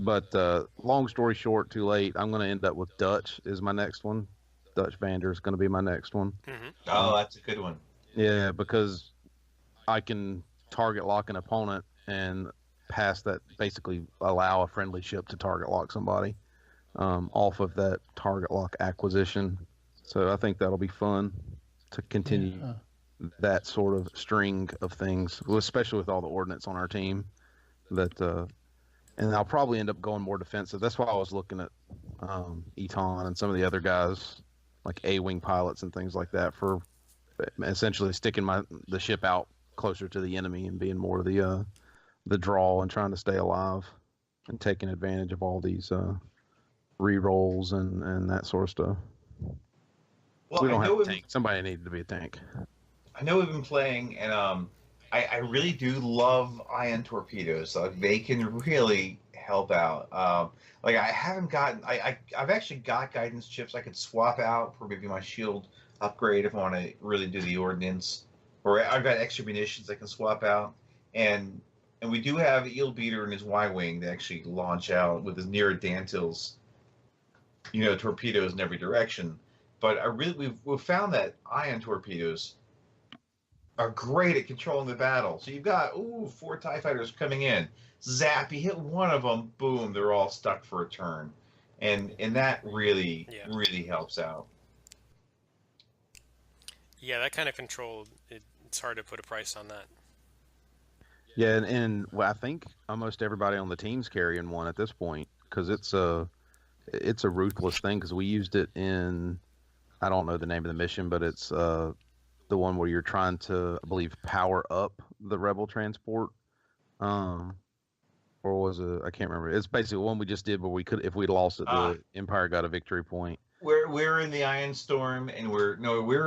But long story short, too late, I'm going to end up with Dutch is my next one. Dutch Vander is going to be my next one. Mm-hmm. Oh, that's a good one. Yeah, because I can target lock an opponent and pass that, basically allow a friendly ship to target lock somebody off of that target lock acquisition. So I think that'll be fun to continue that sort of string of things, especially with all the ordnance on our team. And I'll probably end up going more defensive. That's why I was looking at Eton and some of the other guys, like A-wing pilots and things like that, for essentially sticking the ship out closer to the enemy and being more of the draw and trying to stay alive and taking advantage of all these re-rolls and that sort of stuff. Well, we don't have a tank. Somebody needed to be a tank. I know we've been playing, and I really do love ion torpedoes. They can really help out. Like I haven't gotten, I've actually got guidance chips I could swap out for maybe my shield upgrade if I want to really do the ordnance, or I've got extra munitions I can swap out, and we do have Eel Beater and his Y-wing that actually launch out with his near Dantils, torpedoes in every direction. But we've found that ion torpedoes are great at controlling the battle. So you've got 4 TIE fighters coming in, zap, you hit one of them, boom, they're all stuck for a turn, and that really helps out. Yeah, that kind of control, it's hard to put a price on that. Yeah, and I think almost everybody on the team's carrying one at this point, because it's a ruthless thing, because we used it in, I don't know the name of the mission, but it's the one where you're trying to, I believe, power up the rebel transport. Or was it? I can't remember. It's basically one we just did where we could, if we'd lost it, the Empire got a victory point. We're in the Iron Storm, and we're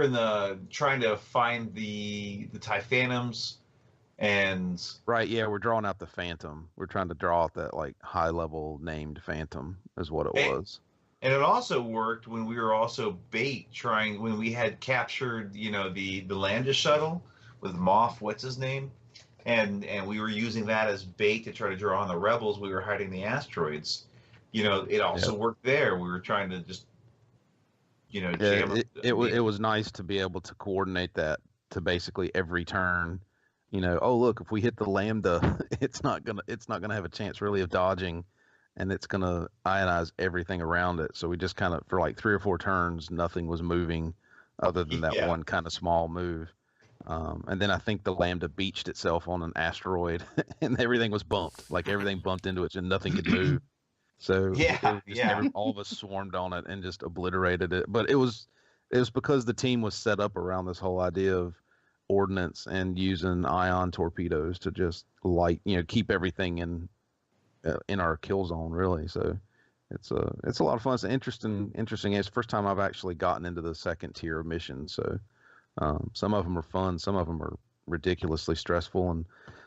in the trying to find the TIE Phantoms, and right, yeah, we're drawing out the Phantom. We're trying to draw out that like high level named Phantom is what it was. And it also worked when we were also when we had captured, the Landis shuttle with Moff, what's his name? And we were using that as bait to try to draw on the rebels. We were hiding the asteroids. It also worked there. We were trying to just, jam it was nice to be able to coordinate that to basically every turn. Oh look, if we hit the Lambda, it's not gonna have a chance really of dodging. And it's going to ionize everything around it. So we just kind of, for like 3 or 4 turns, nothing was moving other than that one kind of small move. And then I think the Lambda beached itself on an asteroid and everything was bumped. Like everything bumped into it and nothing could move. So all of us swarmed on it and just obliterated it. But it was because the team was set up around this whole idea of ordnance and using ion torpedoes to just keep everything in our kill zone, really. So it's a lot of fun. It's interesting. It's the first time I've actually gotten into the second tier of missions. So some of them are fun, some of them are ridiculously stressful, and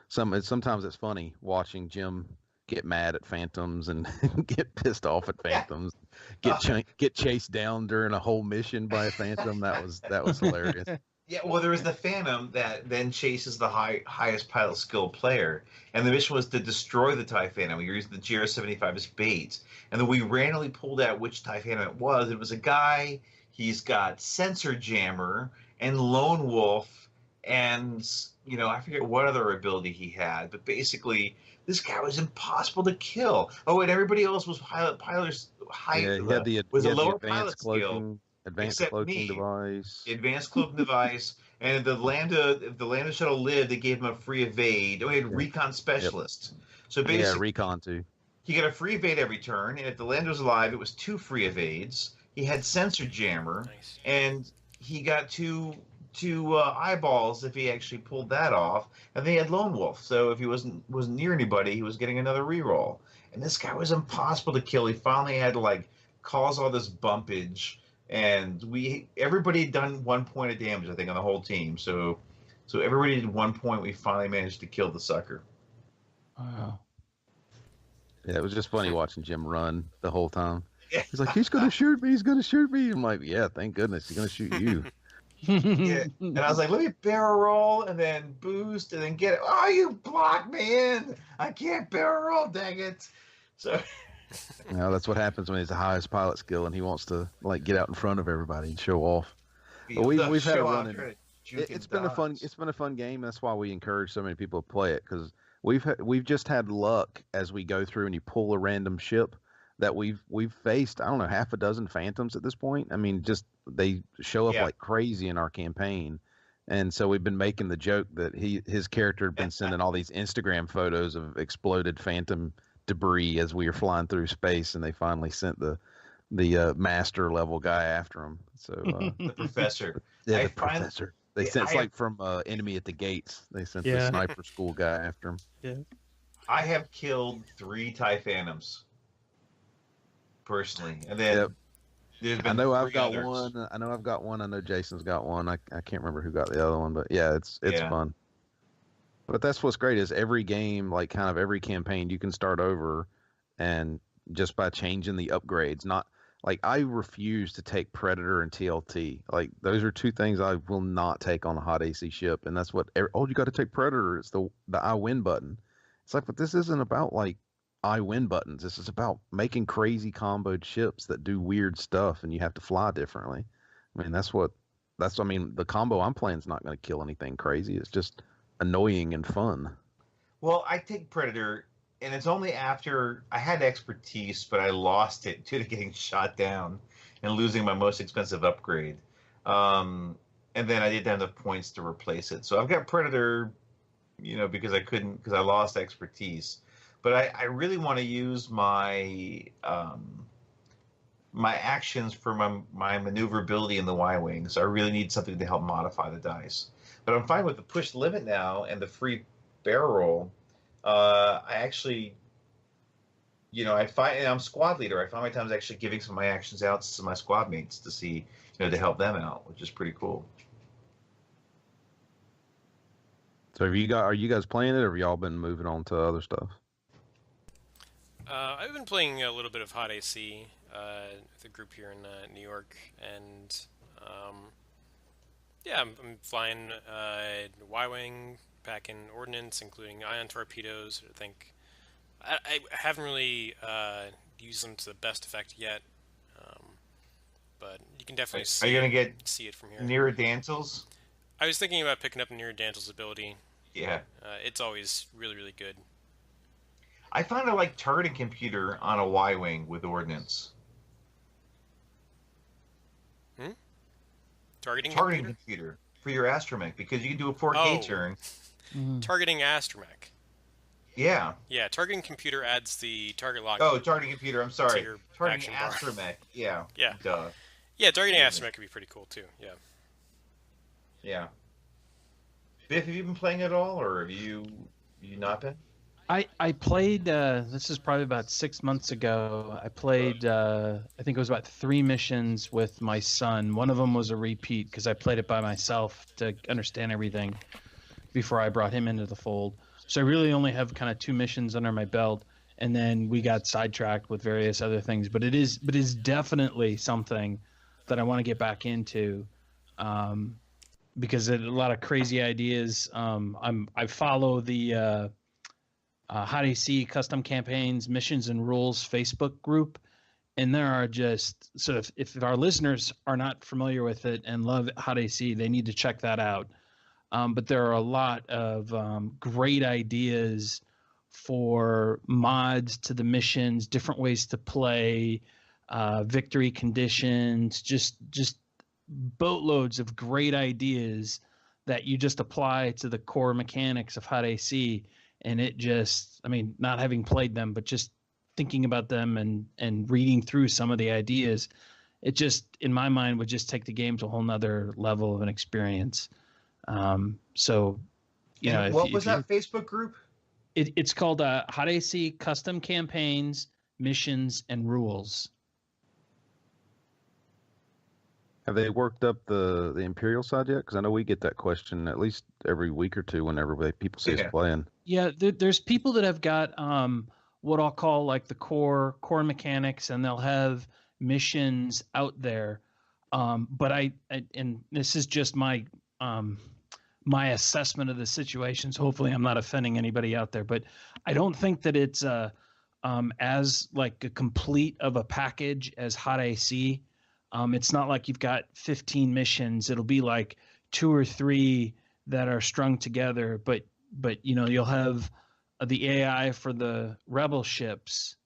sometimes it's funny watching Jim get mad at Phantoms and get pissed off at Phantoms, get chased down during a whole mission by a Phantom. That was hilarious. Yeah, well, there was the Phantom that then chases the highest pilot skill player, and the mission was to destroy the TIE Phantom. We were using the GR-75 as bait, and then we randomly pulled out which TIE Phantom it was. It was a guy. He's got Sensor Jammer and Lone Wolf, and I forget what other ability he had, but basically this guy was impossible to kill. Oh, and everybody else was piloters. Yeah, he had the was a lower advanced pilot skill. Advanced except cloaking me. device. Advanced cloaking device. And if the Lambda shuttle lived, they gave him a free evade. Oh, he had recon specialist. So basically, recon too. He got a free evade every turn, and if the Lambda was alive, it was 2 free evades. He had sensor jammer, and he got two eyeballs if he actually pulled that off. And then he had lone wolf, so if he wasn't near anybody, he was getting another reroll. And this guy was impossible to kill. He finally had to like cause all this bumpage, and everybody had done 1 point of damage, I think, on the whole team. So everybody did 1 point. We finally managed to kill the sucker. Wow. Yeah, it was just funny watching Jim run the whole time. He's like, he's gonna shoot me. He's gonna shoot me. I'm like, yeah, thank goodness, he's gonna shoot you. Yeah. And I was like, let me barrel roll and then boost and then get it. Oh, you blocked me in. I can't barrel roll, dang it. So that's what happens when he's the highest pilot skill and he wants to like get out in front of everybody and show off. But we've had a run in it. It's been a fun game. That's why we encourage so many people to play it, because we've just had luck as we go through and you pull a random ship that we've faced, I don't know, half a dozen phantoms at this point. I mean, just they show up like crazy in our campaign. And so we've been making the joke that his character had been sending all these Instagram photos of exploded phantom debris as we were flying through space, and they finally sent the master level guy after him. So the professor. Yeah, the professor. They sent like from Enemy at the Gates. They sent the sniper school guy after him. Yeah. I have killed 3 TIE Phantoms personally, and then there's been I know I've got others. one. I know Jason's got one. I can't remember who got the other one, but yeah, it's fun. But that's what's great is every game, like kind of every campaign, you can start over, and just by changing the upgrades. Not like I refuse to take Predator and TLT. Like those are 2 things I will not take on a HotAC ship, and that's what. You got to take Predator. It's the I win button. It's like, but this isn't about like I win buttons. This is about making crazy comboed ships that do weird stuff, and you have to fly differently. I mean, the combo I'm playing is not going to kill anything crazy. It's just annoying and fun. Well, I take Predator, and it's only after I had expertise, but I lost it due to getting shot down and losing my most expensive upgrade. And then I didn't have enough points to replace it. So I've got Predator, because I lost expertise. But I really want to use my my actions for my maneuverability in the Y-Wing. So I really need something to help modify the dice. But I'm fine with the push limit now and the free barrel roll. I actually, I'm squad leader. I find my times actually giving some of my actions out to my squad mates to see, to help them out, which is pretty cool. So are you guys playing it, or have y'all been moving on to other stuff? I've been playing a little bit of HotAC with a group here in New York, and I'm flying Y-Wing, packing ordnance, including ion torpedoes. I think I haven't really used them to the best effect yet, but you can definitely see. Are you gonna see it from here? Near-Dantals? I was thinking about picking up Near-Dantals' ability. Yeah. It's always really, really good. I find I like targeting computer on a Y-Wing with ordnance. Targeting computer for your astromech, because you can do a 4K turn. Targeting astromech. Yeah. Yeah, targeting computer adds the target lock. Oh, targeting computer, I'm sorry. Targeting bar. astromech, yeah. Yeah. Duh. Yeah, targeting astromech could be pretty cool too, yeah. Yeah. Biff, have you been playing at all, or have you not been? I played, this is probably about 6 months ago. I played, I think it was about 3 missions with my son. One of them was a repeat because I played it by myself to understand everything before I brought him into the fold. So I really only have kind of 2 missions under my belt, and then we got sidetracked with various other things. But it is definitely something that I want to get back into, because it, a lot of crazy ideas. I follow the HotAC Custom Campaigns Missions and Rules Facebook group, and there are just, so if our listeners are not familiar with it and love HotAC, they need to check that out. But there are a lot of great ideas for mods to the missions, different ways to play, victory conditions, just boatloads of great ideas that you just apply to the core mechanics of HotAC. And it just, I mean, not having played them, but just thinking about them and reading through some of the ideas, it just, in my mind, would just take the game to a whole nother level of an experience. So, you know, what was that Facebook group? It's called HotAC Custom Campaigns, Missions, and Rules. Have they worked up the Imperial side yet? Because I know we get that question at least every week or two whenever people see us playing. Yeah, there's people that have got what I'll call like the core mechanics, and they'll have missions out there. But I and this is just my assessment of the situations. Hopefully, I'm not offending anybody out there, but I don't think that it's as like a complete of a package as HotAC. It's not like you've got 15 missions. It'll be like 2 or 3 that are strung together, but you know, you'll have the AI for the rebel ships,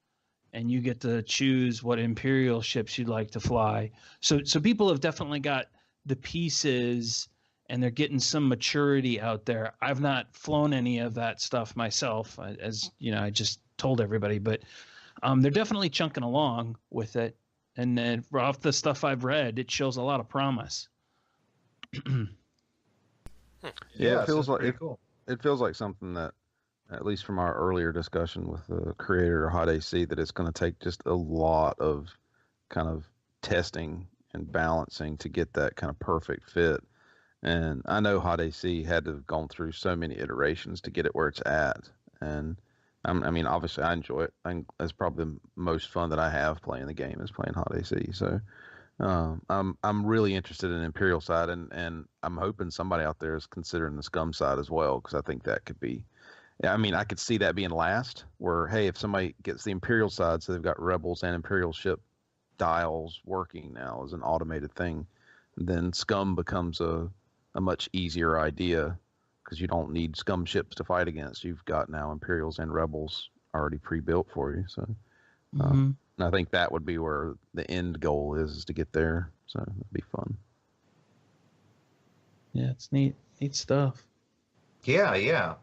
and you get to choose what Imperial ships you'd like to fly. So people have definitely got the pieces, and they're getting some maturity out there. I've not flown any of that stuff myself, as you know, I just told everybody, but they're definitely chunking along with it. And then off the stuff I've read, it shows a lot of promise. Yeah, it feels like cool. It feels like something that, at least from our earlier discussion with the creator of HotAC, that it's going to take just a lot of kind of testing and balancing to get that kind of perfect fit. And I know HotAC had to have gone through so many iterations to get it where it's at. And I mean, obviously, I enjoy it. That's probably the most fun that I have playing the game is playing HotAC. So I'm really interested in Imperial side, and I'm hoping somebody out there is considering the Scum side as well, because I think that could be. I mean, I could see that being last. Where hey, if somebody gets the Imperial side, so they've got Rebels and Imperial ship dials working now as an automated thing, then Scum becomes a much easier idea. Because you don't need Scum ships to fight against. You've got now Imperials and Rebels already pre-built for you. So and I think that would be where the end goal is to get there. So it'd be fun. Yeah, it's neat stuff. Yeah.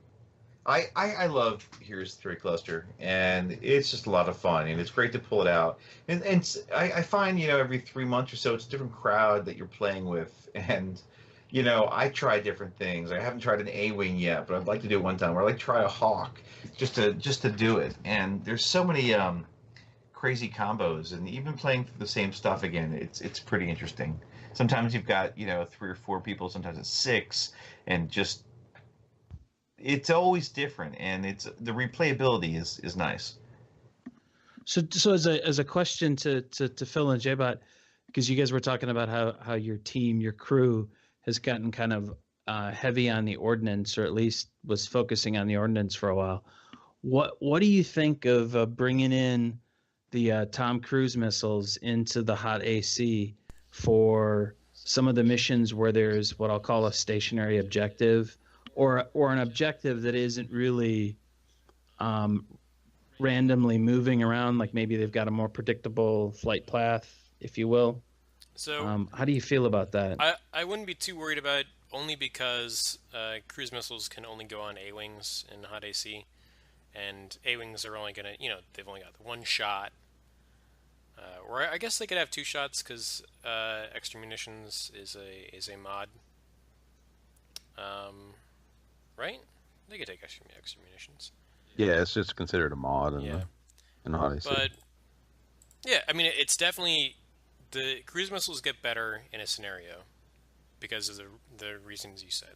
I love Here's 3 Cluster, and it's just a lot of fun, and it's great to pull it out. And I find, you know, every 3 months or so, it's a different crowd that you're playing with, and you know, I try different things. I haven't tried an A-wing yet, but I'd like to do it one time. Or I'd like to try a hawk, just to do it. And there's so many crazy combos, and even playing through the same stuff again, it's pretty interesting. Sometimes you've got, you know, 3 or 4 people. Sometimes it's 6, and just it's always different. And it's the replayability is nice. So as a question to Phil and J-Bot, because you guys were talking about how your team, your crew, has gotten kind of heavy on the ordnance, or at least was focusing on the ordnance for a while. What do you think of bringing in the Tom Cruise missiles into the HotAC for some of the missions where there's what I'll call a stationary objective, or an objective that isn't really randomly moving around, like maybe they've got a more predictable flight path, if you will? So how do you feel about that? I wouldn't be too worried about it, only because cruise missiles can only go on A-wings in HotAC, and A-wings are only gonna, you know, they've only got one shot. Or I guess they could have 2 shots, because extra munitions is a mod. Right? They could take extra munitions. Yeah, it's just considered a mod in HotAC. But yeah, I mean, it's definitely. The cruise missiles get better in a scenario because of the reasons you said.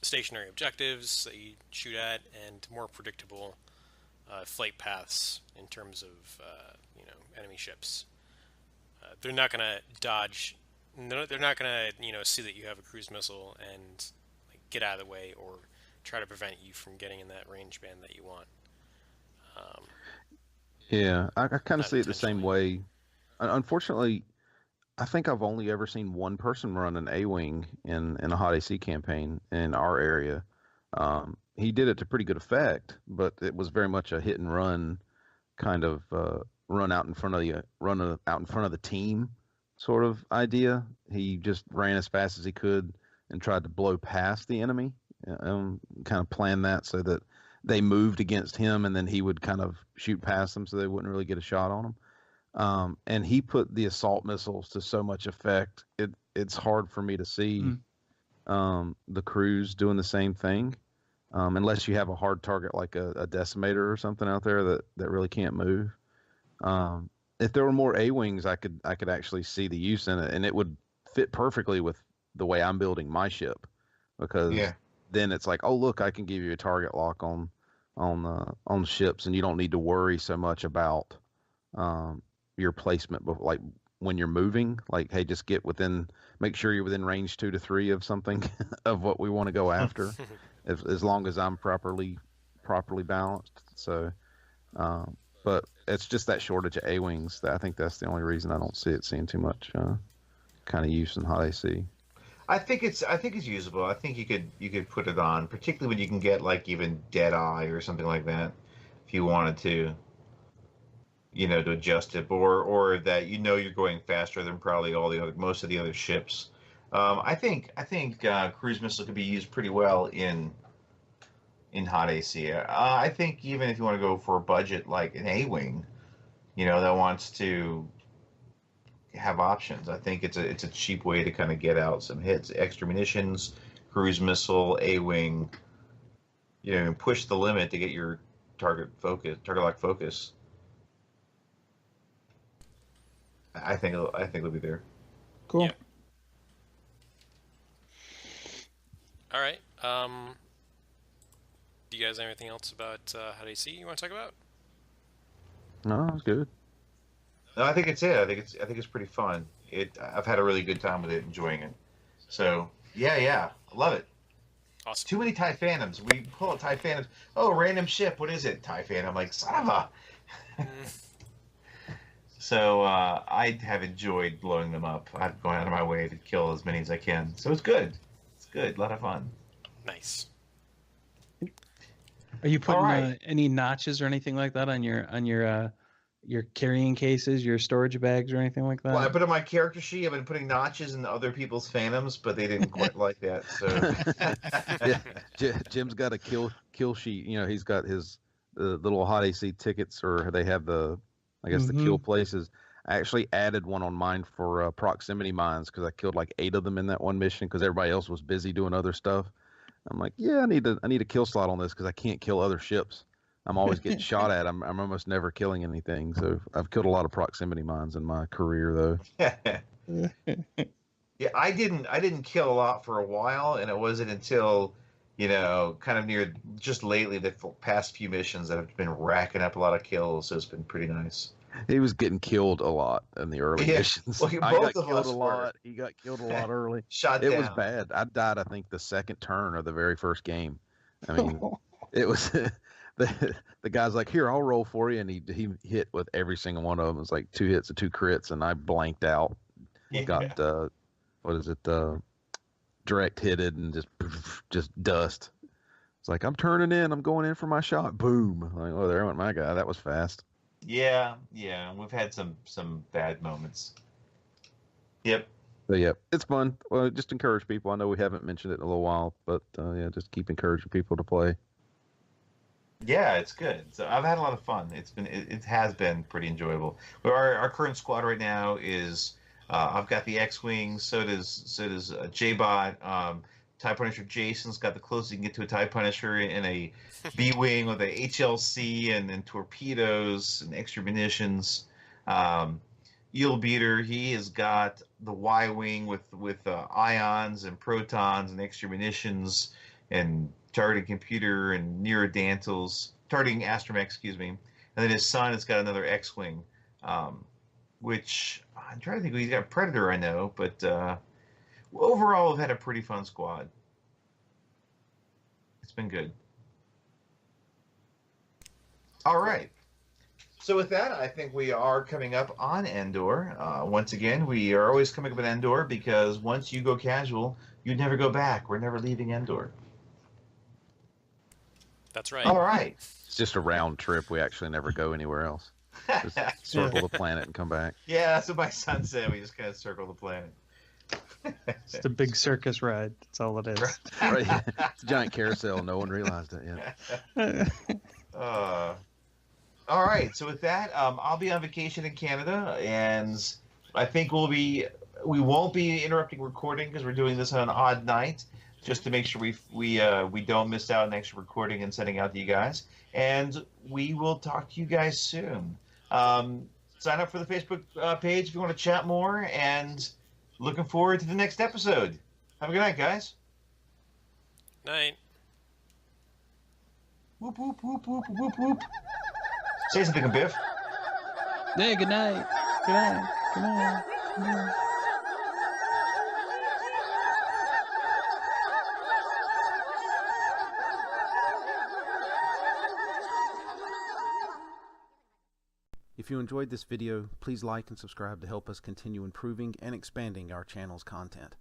Stationary objectives that you shoot at, and more predictable flight paths in terms of you know, enemy ships. They're not going to dodge. They're not going to, you know, see that you have a cruise missile and like, get out of the way, or try to prevent you from getting in that range band that you want. Yeah, I kind of see it the same way. Unfortunately, I think I've only ever seen one person run an A-wing in a HotAC campaign in our area. He did it to pretty good effect, but it was very much a hit and run kind of run out in front of the team sort of idea. He just ran as fast as he could and tried to blow past the enemy. Kind of planned that so that they moved against him, and then he would kind of shoot past them so they wouldn't really get a shot on him. And he put the assault missiles to so much effect. It's hard for me to see the crews doing the same thing, unless you have a hard target like a decimator or something out there that really can't move. If there were more A-wings, I could actually see the use in it, and it would fit perfectly with the way I'm building my ship, because then it's like, oh look, I can give you a target lock on ships, and you don't need to worry so much about your placement, but like when you're moving, like, hey, just make sure you're within range 2 to 3 of something of what we want to go after, as long as I'm properly balanced. So, but it's just that shortage of A-wings that I think that's the only reason I don't see it seeing too much kind of use in HotAC. I think it's usable. I think you could put it on, particularly when you can get like even Deadeye or something like that, if you wanted to, to adjust it, or that you're going faster than probably most of the other ships. I think cruise missile could be used pretty well in HotAC. I think even if you want to go for a budget like an A-wing, that wants to have options, I think it's a cheap way to kind of get out some hits. Extra munitions, cruise missile, A-wing, and push the limit to get your target lock focus. I think it'll be there. Cool. Yeah. All right. Do you guys have anything else about HotAC you want to talk about? No, it's good. No, I think it's it. I think it's pretty fun. I've had a really good time with it, enjoying it. So yeah, I love it. Awesome. Too many TIE Phantoms. We pull out TIE Phantoms. Oh, random ship. What is it? TIE Phantom. I'm like, son of a. So I have enjoyed blowing them up. I'm going out of my way to kill as many as I can. So it's good. It's good. A lot of fun. Nice. Are you putting any notches or anything like that on your carrying cases, your storage bags, or anything like that? Well, I put on my character sheet. I've been putting notches in other people's Phantoms, but they didn't quite like that. So Jim's got a kill sheet. He's got his little HotAC tickets, or they have the kill places. I actually added one on mine for proximity mines because I killed like 8 of them in that one mission because everybody else was busy doing other stuff. I'm like, yeah, I need a kill slot on this because I can't kill other ships. I'm always getting shot at. I'm almost never killing anything. So I've killed a lot of proximity mines in my career, though. Yeah, I didn't kill a lot for a while, and it wasn't until kind of near just lately, the past few missions, that have been racking up a lot of kills. So it's been pretty nice. He was getting killed a lot in the early missions. Well, I got both of killed us a lot. were. He got killed a lot early. Shot It down. was bad. I died, I think, the second turn of the very first game. I mean, it was the guy's like, here, I'll roll for you, and he hit with every single one of them. It was like 2 hits and 2 crits, and I blanked out. Yeah. Got direct hitted and just dust. It's like, I'm turning in. I'm going in for my shot. Boom. Like, oh, there went my guy. That was fast. Yeah. We've had some bad moments. Yep. So, yeah, it's fun. Well, just encourage people. I know we haven't mentioned it in a little while, but just keep encouraging people to play. Yeah, it's good. So I've had a lot of fun. It has been pretty enjoyable. But our current squad right now is I've got the X-wing. So does J-Bot. TIE Punisher Jason's got the closest you can get to a TIE Punisher in a B-wing with a HLC and then torpedoes and extra munitions. Eel Beater, he has got the Y-wing with ions and protons and extra munitions and targeting computer and neurodantals, targeting astromech, excuse me. And then his son has got another X-wing, which I'm trying to think. He's got Predator, I know, but overall, we've had a pretty fun squad. It's been good. All right. So with that, I think we are coming up on Endor. Once again, we are always coming up on Endor because once you go casual, you never go back. We're never leaving Endor. That's right. All right. It's just a round trip. We actually never go anywhere else. Just circle the planet and come back. Yeah, that's what my son said. We just kind of circle the planet. It's a big circus ride. That's all it is. Right. It's a giant carousel. No one realized it yet. All right. So with that, I'll be on vacation in Canada, and I think we won't be interrupting recording because we're doing this on an odd night, just to make sure we don't miss out on extra recording and sending out to you guys. And we will talk to you guys soon. Sign up for the Facebook page if you want to chat more, and looking forward to the next episode. Have a good night, guys. Night. Whoop, whoop, whoop, whoop, whoop, whoop. Say something, Biff. Hey, good night. Good night. Good night. Good night. If you enjoyed this video, please like and subscribe to help us continue improving and expanding our channel's content.